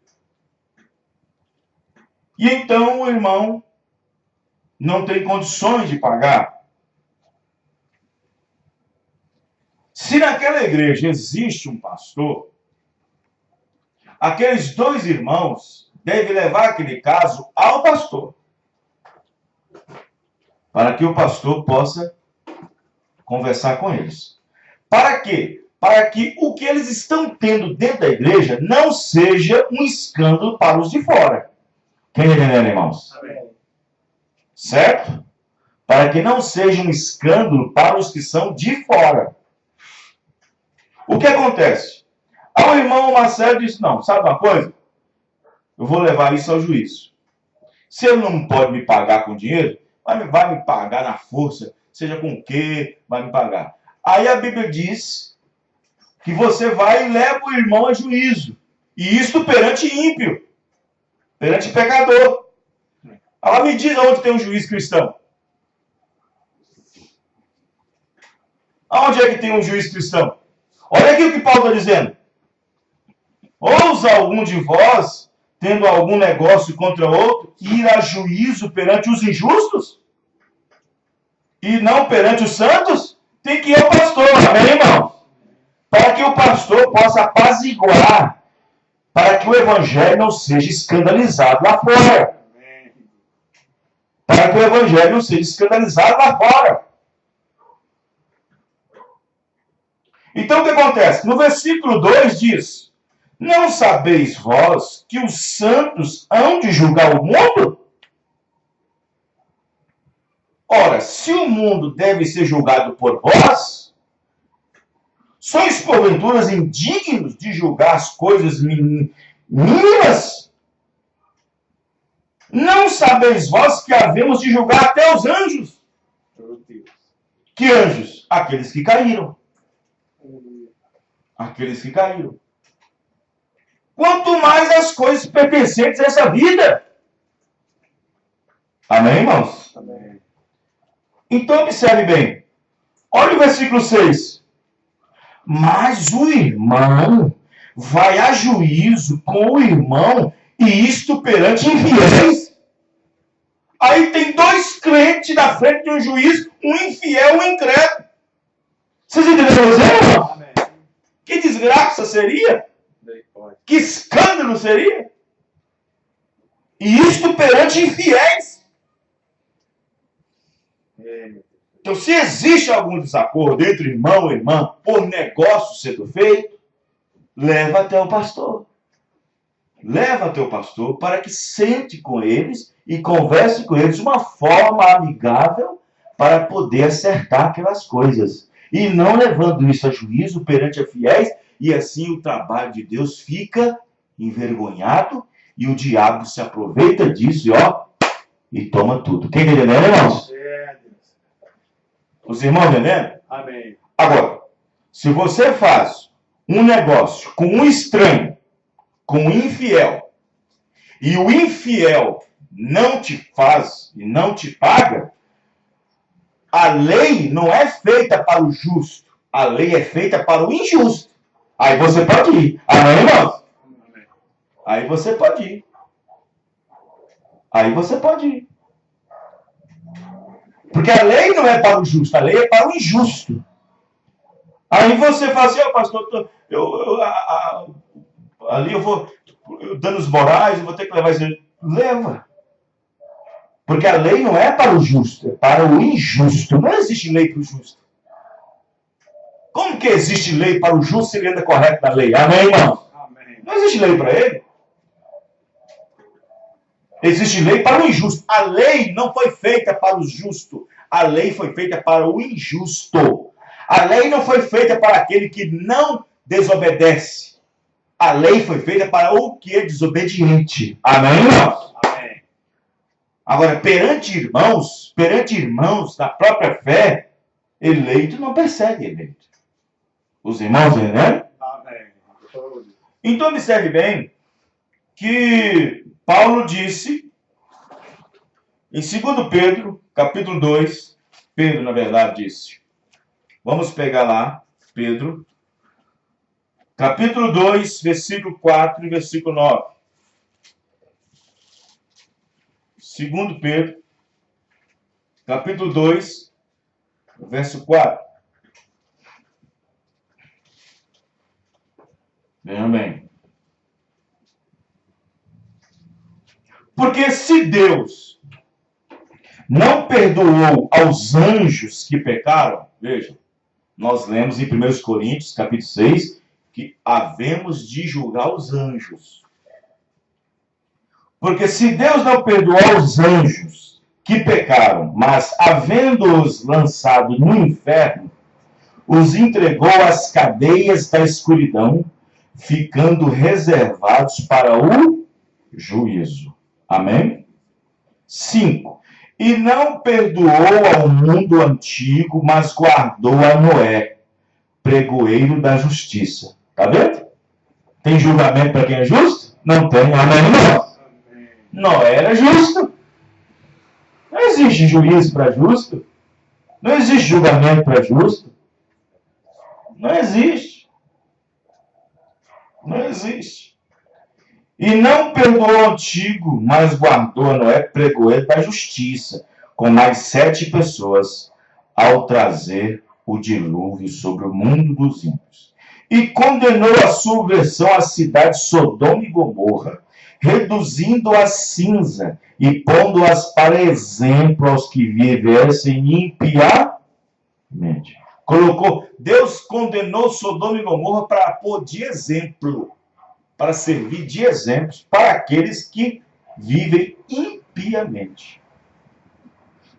E então o irmão não tem condições de pagar. Se naquela igreja existe um pastor, aqueles dois irmãos devem levar aquele caso ao pastor, para que o pastor possa conversar com eles. Para quê? Para que o que eles estão tendo dentro da igreja não seja um escândalo para os de fora. Quem entendeu, irmãos? Amém. Certo? Para que não seja um escândalo para os que são de fora. O que acontece? Aí o irmão Marcelo disse, não, sabe uma coisa? Eu vou levar isso ao juízo. Se ele não pode me pagar com dinheiro, vai me pagar na força, seja com o quê, vai me pagar. Aí a Bíblia diz que você vai e leva o irmão a juízo. E isto perante ímpio, perante pecador. Ela me diz onde tem um juiz cristão. Aonde é que tem um juiz cristão? Olha aqui o que Paulo está dizendo. Ousa algum de vós, tendo algum negócio contra outro, ir a juízo perante os injustos? E não perante os santos? Tem que ir ao pastor, amém, irmão? Para que o pastor possa apaziguar, para que o evangelho não seja escandalizado lá fora. Para que o evangelho não seja escandalizado lá fora. Então o que acontece? No versículo 2 diz, não sabeis vós que os santos hão de julgar o mundo? Ora, se o mundo deve ser julgado por vós, sois porventuras indignos de julgar as coisas mínimas? Não sabeis vós que havemos de julgar até os anjos? Que anjos? Aqueles que caíram. Aqueles que caíram. Quanto mais as coisas pertencentes a essa vida. Amém, irmãos? Amém. Então, observe bem. Olha o versículo 6. Mas o irmão vai a juízo com o irmão, e isto perante infiéis. Aí tem dois crentes na frente de um juiz, um infiel e um incrédulo. Vocês entenderam, irmão? Amém. Que desgraça seria? Que escândalo seria? E isto perante infiéis. Então, se existe algum desacordo entre irmão e irmã por negócio sendo feito, leva até o pastor. Leva até o pastor para que sente com eles e converse com eles de uma forma amigável para poder acertar aquelas coisas. E não levando isso a juízo perante a fiéis, e assim o trabalho de Deus fica envergonhado e o diabo se aproveita disso e toma tudo. Quem entendeu, irmãos? Os irmãos entendendo? Amém. Agora, se você faz um negócio com um estranho, com um infiel, e o infiel não te faz e não te paga, a lei não é feita para o justo, a lei é feita para o injusto. Aí você pode ir. Amém, irmãos? Amém. Aí você pode ir. Aí você pode ir. Porque a lei não é para o justo, a lei é para o injusto. Aí você fala assim, pastor, ali eu vou, danos morais, eu vou ter que levar isso. Leva. Porque a lei não é para o justo, é para o injusto. Não existe lei para o justo. Como que existe lei para o justo se ele anda correto na lei? Amém, irmão? Amém. Não existe lei para ele. Existe lei para o injusto. A lei não foi feita para o justo. A lei foi feita para o injusto. A lei não foi feita para aquele que não desobedece. A lei foi feita para o que é desobediente. Amém, irmãos? Amém. Agora, perante irmãos da própria fé, eleito não persegue eleito. Os irmãos, entendem? Amém. Então observe bem que Paulo disse em 2 Pedro, capítulo 2, Pedro, na verdade, disse. Vamos pegar lá, Pedro, capítulo 2, versículo 4 e versículo 9. 2 Pedro, capítulo 2, verso 4. Vejam bem. Porque se Deus não perdoou aos anjos que pecaram, veja, nós lemos em 1 Coríntios, capítulo 6, que havemos de julgar os anjos. Porque se Deus não perdoou aos anjos que pecaram, mas havendo-os lançado no inferno, os entregou às cadeias da escuridão, ficando reservados para o juízo. Amém? 5. E não perdoou ao mundo antigo, mas guardou a Noé, pregoeiro da justiça. Tá vendo? Tem julgamento para quem é justo? Não tem. Amém? Não. Noé era justo. Não existe juízo para justo. Não existe julgamento para justo. Não existe. Não existe. E não perdoou o antigo, mas guardou a Noé, pregoeiro da justiça, com mais 7 pessoas, ao trazer o dilúvio sobre o mundo dos ímpios. E condenou a subversão à cidade Sodoma e Gomorra, reduzindo a cinza e pondo-as para exemplo aos que vivessem impiamente. Deus condenou Sodoma e Gomorra para pôr de exemplo, para servir de exemplos para aqueles que vivem impiamente.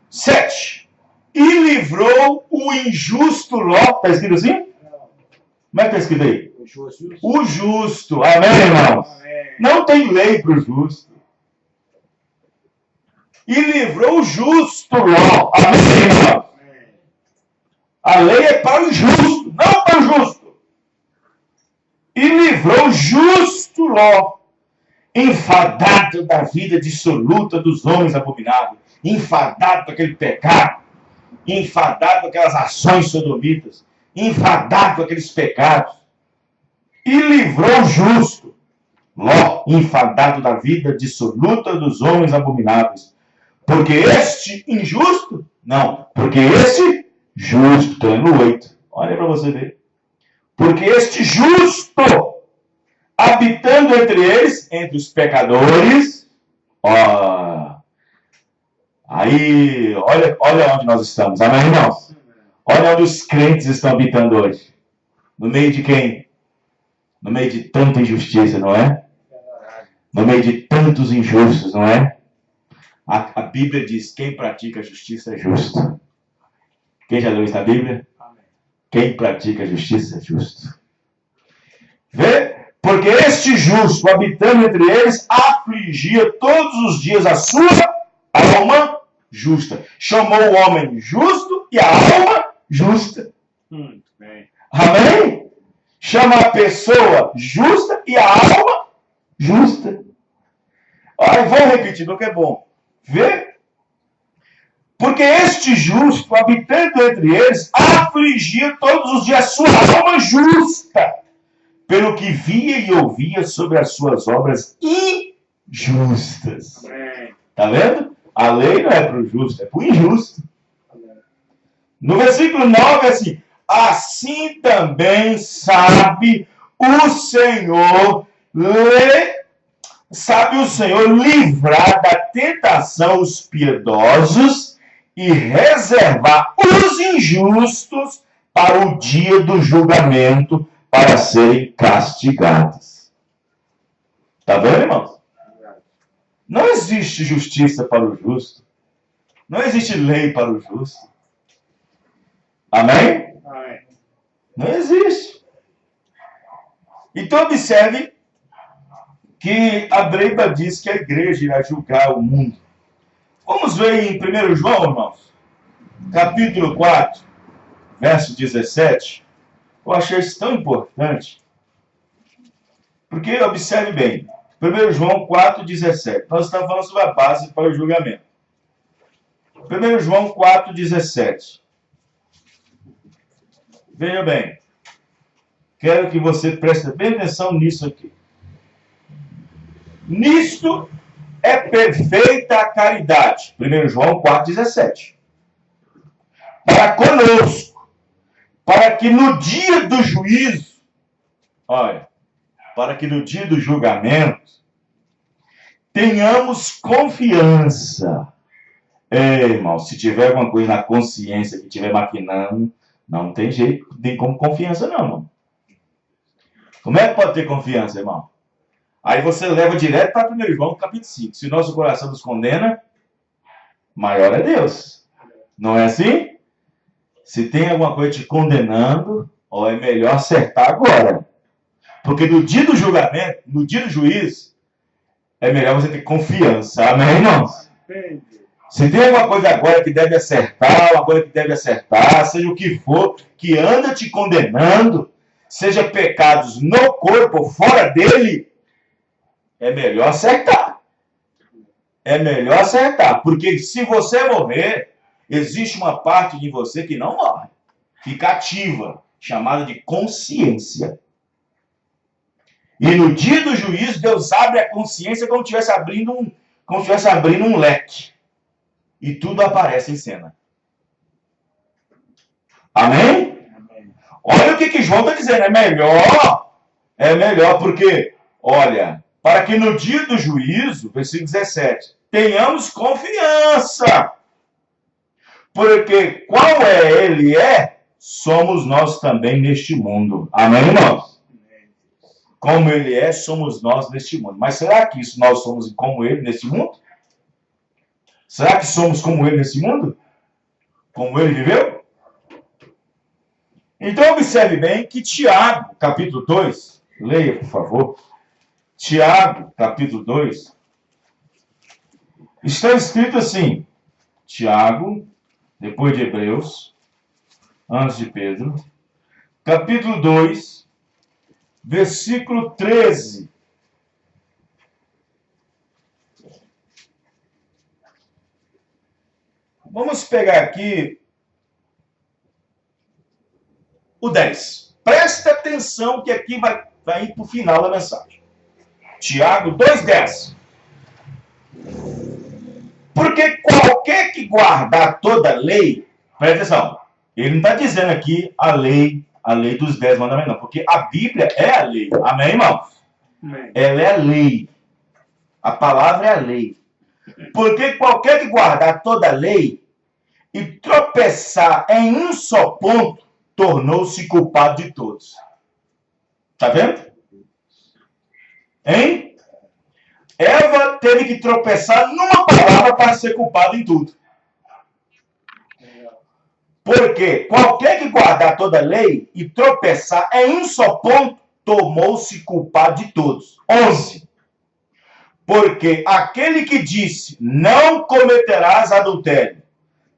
7. E livrou o injusto Ló. Está escrito assim? Como é que está escrito aí? O justo. Amém, irmãos? Não tem lei para o justo. E livrou o justo Ló. Amém, irmãos? A lei é para o injusto, não para o justo. E livrou o justo Ló, enfadado da vida dissoluta dos homens abomináveis, enfadado com aquele pecado, enfadado com aquelas ações sodomitas, enfadado com aqueles pecados. E livrou o justo Ló, enfadado da vida dissoluta dos homens abomináveis. Porque este injusto? Não, porque este justo, estou no 8. Olha para você ver. Porque este justo, habitando entre eles, entre os pecadores, aí, olha onde nós estamos, amém, irmãos? Olha onde os crentes estão habitando hoje. No meio de quem? No meio de tanta injustiça, não é? No meio de tantos injustos, não é? A Bíblia diz, quem pratica a justiça é justo. Quem já leu isso na Bíblia? Quem pratica a justiça é justo. Vê? Porque este justo, habitando entre eles, afligia todos os dias a sua alma justa. Chamou o homem justo e a alma justa. Amém? Chama a pessoa justa e a alma justa. Olha, vou repetir, porque é bom. Vê? Porque este justo, habitando entre eles, afligia todos os dias a sua alma justa, pelo que via e ouvia sobre as suas obras injustas. Está vendo? A lei não é para o justo, é para o injusto. No versículo 9 é assim: assim também sabe o Senhor livrar da tentação os piedosos e reservar os injustos para o dia do julgamento, para serem castigados. Está vendo, irmãos? Não existe justiça para o justo. Não existe lei para o justo. Amém? Amém. Não existe. Então observe que a Bíblia diz que a igreja irá julgar o mundo. Vamos ver em 1 João, irmãos, capítulo 4, verso 17. Eu achei isso tão importante. Porque, observe bem, 1 João 4,17. Nós estamos falando sobre a base para o julgamento. 1 João 4,17. Veja bem. Quero que você preste bem atenção nisso aqui. Nisto é perfeita a caridade. 1 João 4,17. Para conosco, para que no dia do juízo, olha, para que no dia do julgamento, tenhamos confiança. Irmão, se tiver alguma coisa na consciência que estiver maquinando, não tem jeito, não tem como confiança não, irmão. Como é que pode ter confiança, irmão? Aí você leva direto para 1 João, capítulo 5. Se o nosso coração nos condena, maior é Deus. Não é assim? Se tem alguma coisa te condenando, é melhor acertar agora. Porque no dia do julgamento, no dia do juízo, é melhor você ter confiança. Amém, irmãos? Se tem alguma coisa agora que deve acertar, uma coisa que deve acertar, seja o que for, que anda te condenando, seja pecados no corpo ou fora dele, é melhor acertar. É melhor acertar. Porque se você morrer, existe uma parte de você que não morre. Fica ativa, chamada de consciência. E no dia do juízo, Deus abre a consciência como se estivesse abrindo um leque. E tudo aparece em cena. Amém? Amém. Olha o que João está dizendo. É melhor porque, olha, para que no dia do juízo, versículo 17, tenhamos confiança. Porque qual ele é, somos nós também neste mundo. Amém, irmãos? Como ele é, somos nós neste mundo. Mas será que nós somos como ele neste mundo? Será que somos como ele nesse mundo? Como ele viveu? Então observe bem que Tiago, capítulo 2, leia, por favor. Tiago, capítulo 2, está escrito assim, Tiago, depois de Hebreus, antes de Pedro, capítulo 2, versículo 13. Vamos pegar aqui o 10. Presta atenção que aqui vai ir para o final da mensagem. Tiago 2,10. Porque qualquer que guardar toda a lei, presta atenção, ele não está dizendo aqui a lei dos 10 mandamentos, não, porque a Bíblia é a lei. Amém, irmão? Amém. Ela é a lei. A palavra é a lei. Porque qualquer que guardar toda a lei e tropeçar em um só ponto, tornou-se culpado de todos. Tá vendo? Hein? Eva teve que tropeçar numa palavra para ser culpada em tudo. Porque qualquer que guardar toda a lei e tropeçar em um só ponto, tornou-se culpado de todos. 11. Porque aquele que disse, não cometerás adultério,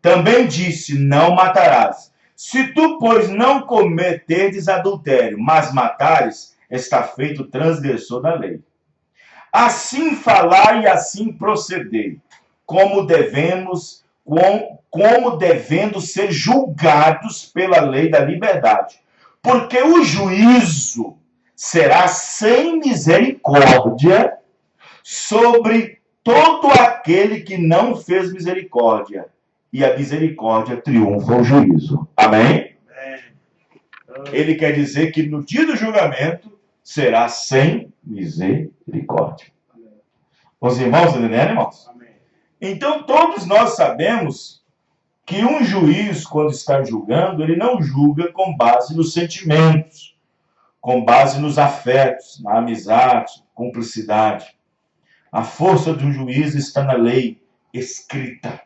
também disse, não matarás. Se tu, pois, não cometerdes adultério, mas matares, está feito transgressor da lei. Assim falai e assim procedei, como devendo ser julgados pela lei da liberdade. Porque o juízo será sem misericórdia sobre todo aquele que não fez misericórdia. E a misericórdia triunfa o juízo. Amém? Ele quer dizer que no dia do julgamento será sem misericórdia. Os irmãos entenderam, irmãos? Amém. Então todos nós sabemos que um juiz, quando está julgando, ele não julga com base nos sentimentos, com base nos afetos, na amizade, cumplicidade. A força de um juiz está na lei escrita.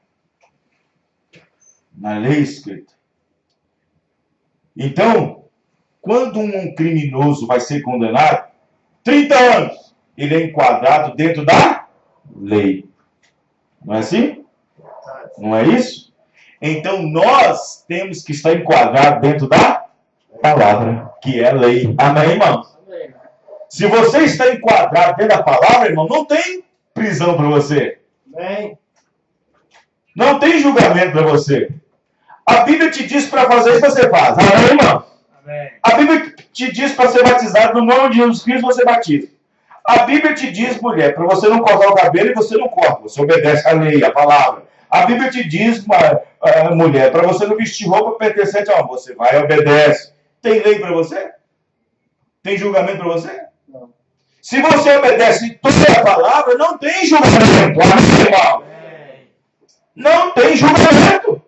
Na lei escrita. Então, quando um criminoso vai ser condenado, 30 anos, ele é enquadrado dentro da lei. Não é assim? Não é isso? Então, nós temos que estar enquadrados dentro da palavra, que é a lei. Amém, irmãos? Se você está enquadrado dentro da palavra, irmão, não tem prisão para você. Amém. Não tem julgamento para você. A Bíblia te diz para fazer isso, você faz. Amém, irmão? Amém. A Bíblia te diz para ser batizado no nome de Jesus Cristo, você batiza. A Bíblia te diz, mulher, para você não cortar o cabelo e você não corta. Você obedece a lei, a palavra. A Bíblia te diz, mulher, para você não vestir roupa pertencente a homem. Você vai e obedece. Tem lei para você? Tem julgamento para você? Não. Se você obedece toda a palavra, não tem julgamento. Amém, irmão? Não tem julgamento.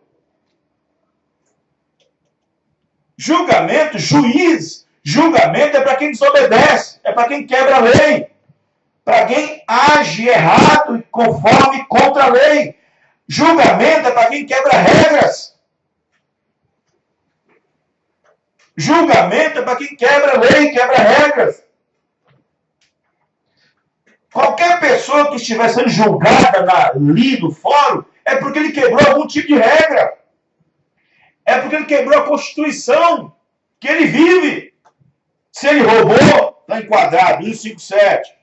Julgamento, juiz, julgamento é para quem desobedece, é para quem quebra a lei, para quem age errado conforme contra a lei. Julgamento é para quem quebra regras. Julgamento é para quem quebra lei, quebra regras. Qualquer pessoa que estiver sendo julgada ali no fórum é porque ele quebrou algum tipo de regra. É porque ele quebrou a Constituição que ele vive. Se ele roubou, está enquadrado, 157.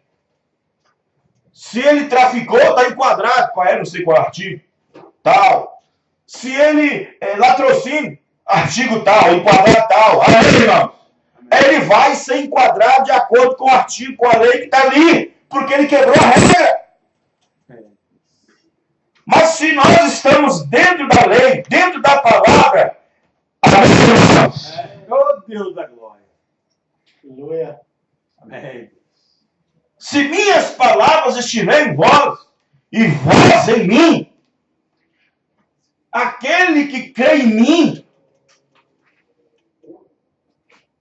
Se ele traficou, está enquadrado, não sei qual artigo, tal. Se ele latrocínio, artigo tal, enquadrado tal. Aí, irmão, ele vai ser enquadrado de acordo com o artigo, com a lei que está ali, porque ele quebrou a regra. Mas se nós estamos dentro da lei, dentro da palavra, Oh, Deus da glória. Aleluia. Amém. Se minhas palavras estiverem em vós, e vós em mim, aquele que crê em mim,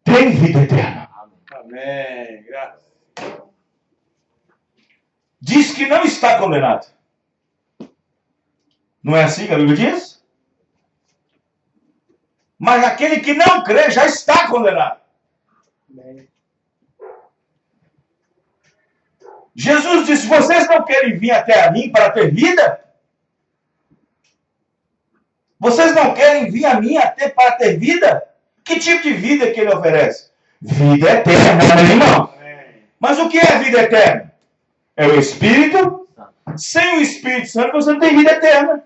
tem vida eterna. Amém. Graças. Diz que não está condenado. Não é assim que a Bíblia diz? Mas aquele que não crê já está condenado. Amém. Jesus disse, vocês não querem vir até a mim para ter vida? Vocês não querem vir a mim até para ter vida? Que tipo de vida que ele oferece? Vida eterna, não é, irmão? Amém. Mas o que é a vida eterna? É o Espírito. Sem o Espírito Santo você não tem vida eterna.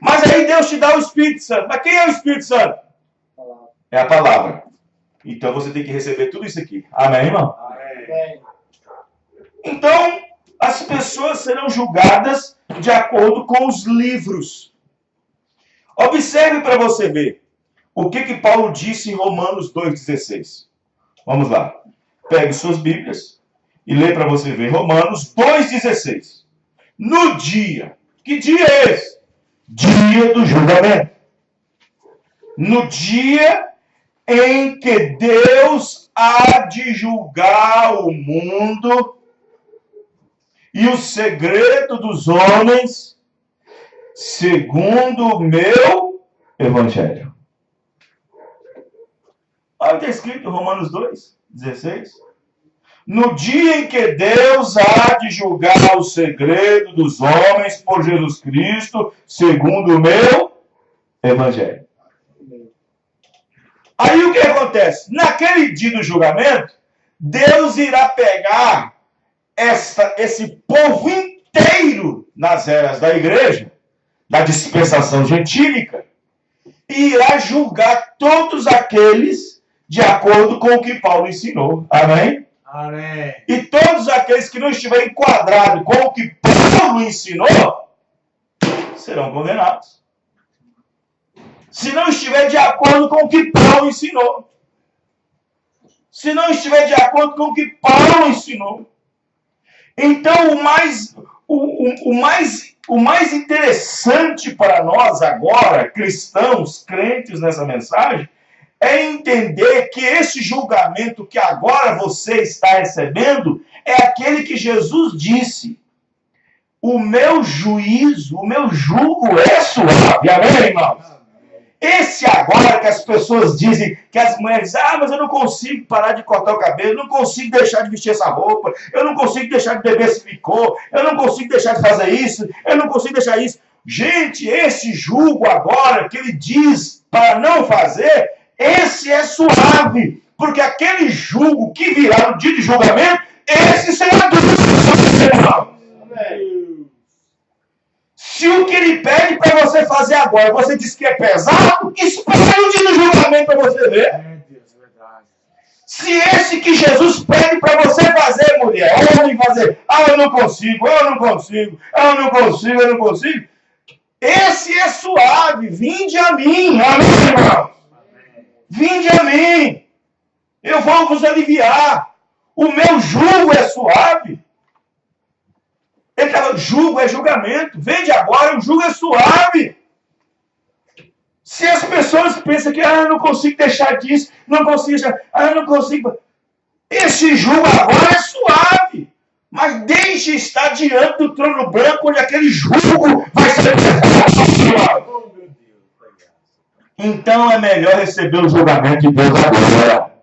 Mas aí Deus te dá o Espírito Santo. Mas quem é o Espírito Santo? É a palavra. Então você tem que receber tudo isso aqui. Amém, irmão? Amém. Então, as pessoas serão julgadas de acordo com os livros. Observe para você ver o que Paulo disse em Romanos 2,16. Vamos lá. Pegue suas Bíblias e lê para você ver. Romanos 2,16. No dia. Que dia é esse? Dia do julgamento. No dia em que Deus há de julgar o mundo e o segredo dos homens segundo o meu evangelho. Olha o que está escrito em Romanos 2,16. No dia em que Deus há de julgar o segredo dos homens por Jesus Cristo, segundo o meu evangelho. Aí o que acontece? Naquele dia do julgamento, Deus irá pegar esse povo inteiro nas eras da igreja, da dispensação gentílica, e irá julgar todos aqueles de acordo com o que Paulo ensinou. Amém? Amém. E todos aqueles que não estiverem enquadrados com o que Paulo ensinou, serão condenados. Se não estiver de acordo com o que Paulo ensinou. Se não estiver de acordo com o que Paulo ensinou. Então, o mais interessante para nós agora, cristãos, crentes nessa mensagem, é entender que esse julgamento que agora você está recebendo é aquele que Jesus disse. O meu juízo, o meu jugo é suave. Amém, irmãos? Esse agora que as pessoas dizem, que as mulheres dizem, mas eu não consigo parar de cortar o cabelo, eu não consigo deixar de vestir essa roupa, eu não consigo deixar de beber esse licor, eu não consigo deixar de fazer isso, eu não consigo deixar isso. Gente, esse jugo agora que ele diz para não fazer, esse é suave, Porque aquele jugo que virá no dia de julgamento, esse será duro. Se o que ele pede para você fazer agora, você diz que é pesado, espere o dia do julgamento para você ver. Se esse que Jesus pede para você fazer, mulher, homem, fazer, eu não consigo, esse é suave, vinde a mim, amém, irmão? Vinde a mim, eu vou vos aliviar, o meu jugo é suave. Ele estava, jugo é julgamento, vende agora, o jugo é suave. Se as pessoas pensam que, eu não consigo deixar disso, não consigo, eu não consigo. Esse jugo agora é suave. Mas deixe estar diante do trono branco, onde aquele jugo vai ser pesado. Então é melhor receber o julgamento de Deus agora.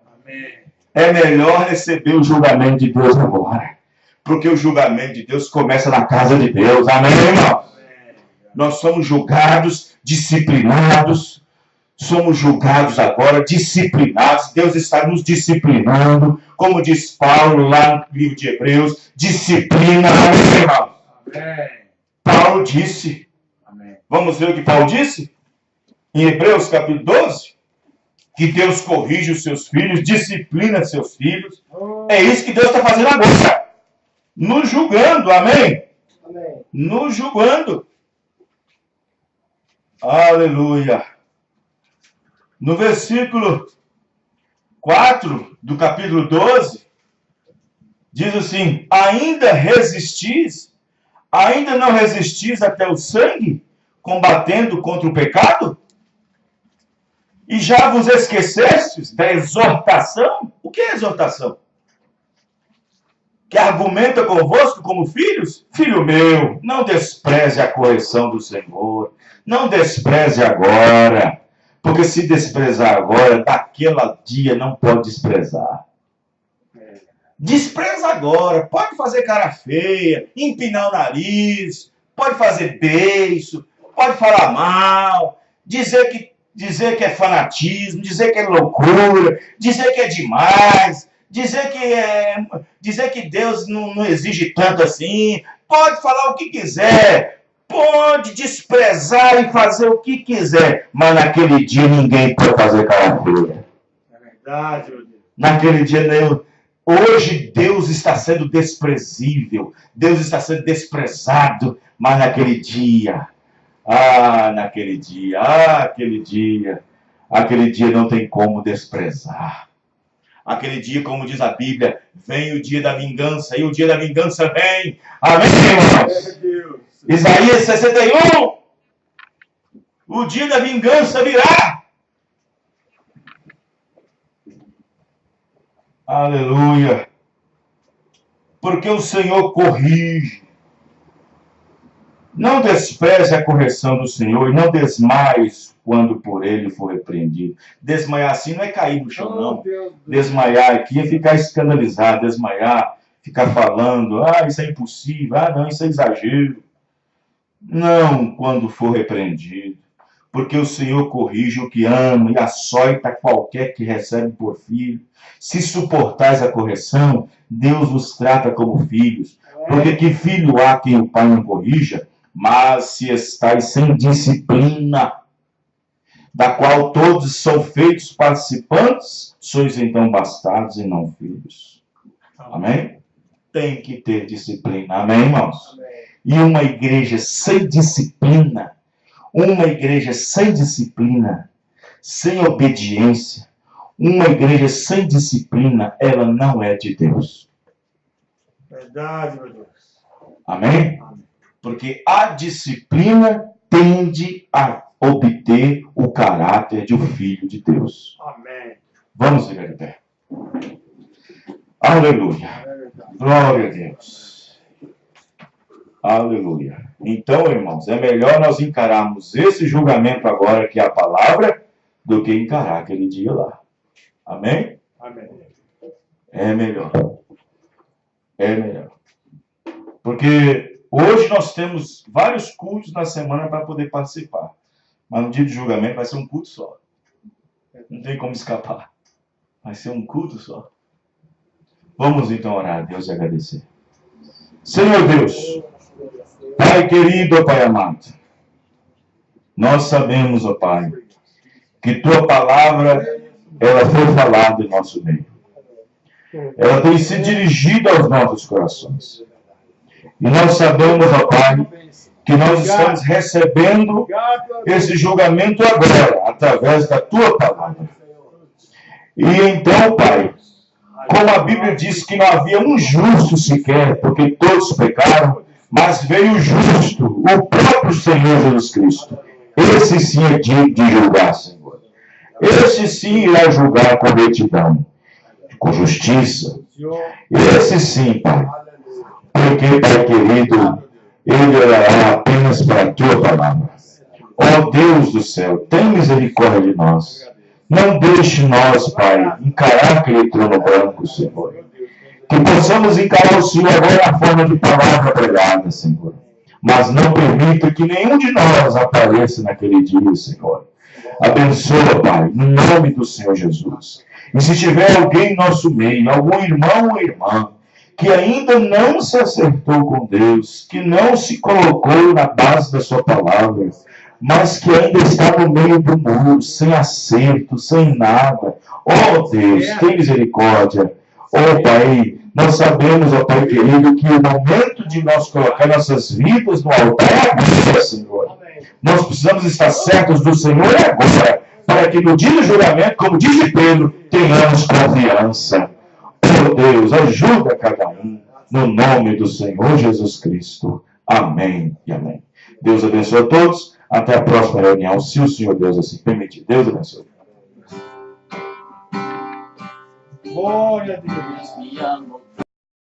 É melhor receber o julgamento de Deus agora. Porque o julgamento de Deus começa na casa de Deus. Amém, irmão? Nós somos julgados, disciplinados. Somos julgados agora, disciplinados. Deus está nos disciplinando. Como diz Paulo lá no livro de Hebreus, disciplina, amém, irmão? Paulo disse. Amém. Vamos ver o que Paulo disse? Em Hebreus capítulo 12. Que Deus corrige os seus filhos, disciplina seus filhos. É isso que Deus está fazendo agora. Nos julgando, amém? Amém. Nos julgando. Aleluia. No versículo 4 do capítulo 12, diz assim: ainda resistis? Ainda não resistis até o sangue, combatendo contra o pecado? E já vos esquecestes da exortação? O que é exortação? Que argumenta convosco como filhos? Filho meu, não despreze a correção do Senhor. Não despreze agora. Porque se desprezar agora, daquele dia não pode desprezar. Despreza agora. Pode fazer cara feia, empinar o nariz, pode fazer beiço, pode falar mal, dizer que é fanatismo, dizer que é loucura, dizer que é demais, dizer que Deus não exige tanto assim. Pode falar o que quiser. Pode desprezar e fazer o que quiser, mas naquele dia ninguém pode fazer cara feia. É verdade, meu Deus. Naquele dia, hoje Deus está sendo desprezível, Deus está sendo desprezado, mas naquele dia, aquele dia não tem como desprezar. Aquele dia, como diz a Bíblia, vem o dia da vingança, e o dia da vingança vem. Amém, irmãos? Isaías 61, o dia da vingança virá. Aleluia. Porque o Senhor corrige. Não despreze a correção do Senhor e não desmaies quando por ele for repreendido. Desmaiar assim não é cair no chão, não. Desmaiar aqui é ficar escandalizado, desmaiar, ficar falando, isso é impossível, não, isso é exagero. Não, quando for repreendido, porque o Senhor corrige o que ama e açoita qualquer que recebe por filho. Se suportais a correção, Deus vos trata como filhos. Porque que filho há quem o pai não corrija? Mas se estáis sem disciplina, da qual todos são feitos participantes, sois então bastardos e não filhos. Amém? Tem que ter disciplina. Amém, irmãos? Amém. E uma igreja sem disciplina, sem obediência, uma igreja sem disciplina, ela não é de Deus. Verdade, meu Deus. Amém? Porque a disciplina tende a obter o caráter de um filho de Deus. Amém. Vamos ficar de pé. Aleluia. Glória a Deus. Aleluia. Então, irmãos, é melhor nós encararmos esse julgamento agora, que é a palavra, do que encarar aquele dia lá. Amém? Amém. É melhor. É melhor. Porque hoje nós temos vários cultos na semana para poder participar. Mas no dia de julgamento vai ser um culto só. Não tem como escapar. Vai ser um culto só. Vamos então orar a Deus e agradecer. Senhor Deus, Pai querido, Pai amado, nós sabemos, ó Pai, que Tua palavra, ela foi falada em nosso meio. Ela tem se dirigido aos nossos corações. E nós sabemos, ó Pai, que nós estamos recebendo esse julgamento agora, através da Tua palavra. E então, Pai, como a Bíblia diz que não havia um justo sequer, porque todos pecaram, mas veio o justo, o próprio Senhor Jesus Cristo. Esse sim é digno de julgar, Senhor. Esse sim irá julgar com retidão, com justiça. Esse sim, Pai. Porque, Pai querido, Ele orará apenas para a Tua palavra. Ó Deus do céu, tem misericórdia de nós. Não deixe nós, Pai, encarar aquele trono branco, Senhor. Que possamos encarar o Senhor agora na forma de palavra pregada, Senhor. Mas não permita que nenhum de nós apareça naquele dia, Senhor. Abençoa, Pai, no nome do Senhor Jesus. E se tiver alguém em nosso meio, algum irmão ou irmã, que ainda não se acertou com Deus, que não se colocou na base da sua palavra, mas que ainda está no meio do muro, sem acerto, sem nada. Oh Deus, tem misericórdia. Oh Pai, nós sabemos, ó Pai querido, que o momento de nós colocar nossas vidas no altar é agora, Senhor. Nós precisamos estar certos do Senhor agora, para que no dia do julgamento, como diz Pedro, tenhamos confiança. Oh Deus, ajuda cada um, no nome do Senhor Jesus Cristo. Amém e amém. Deus abençoe a todos. Até a próxima reunião, se o Senhor Deus assim permitir. Deus abençoe. Glória a Deus.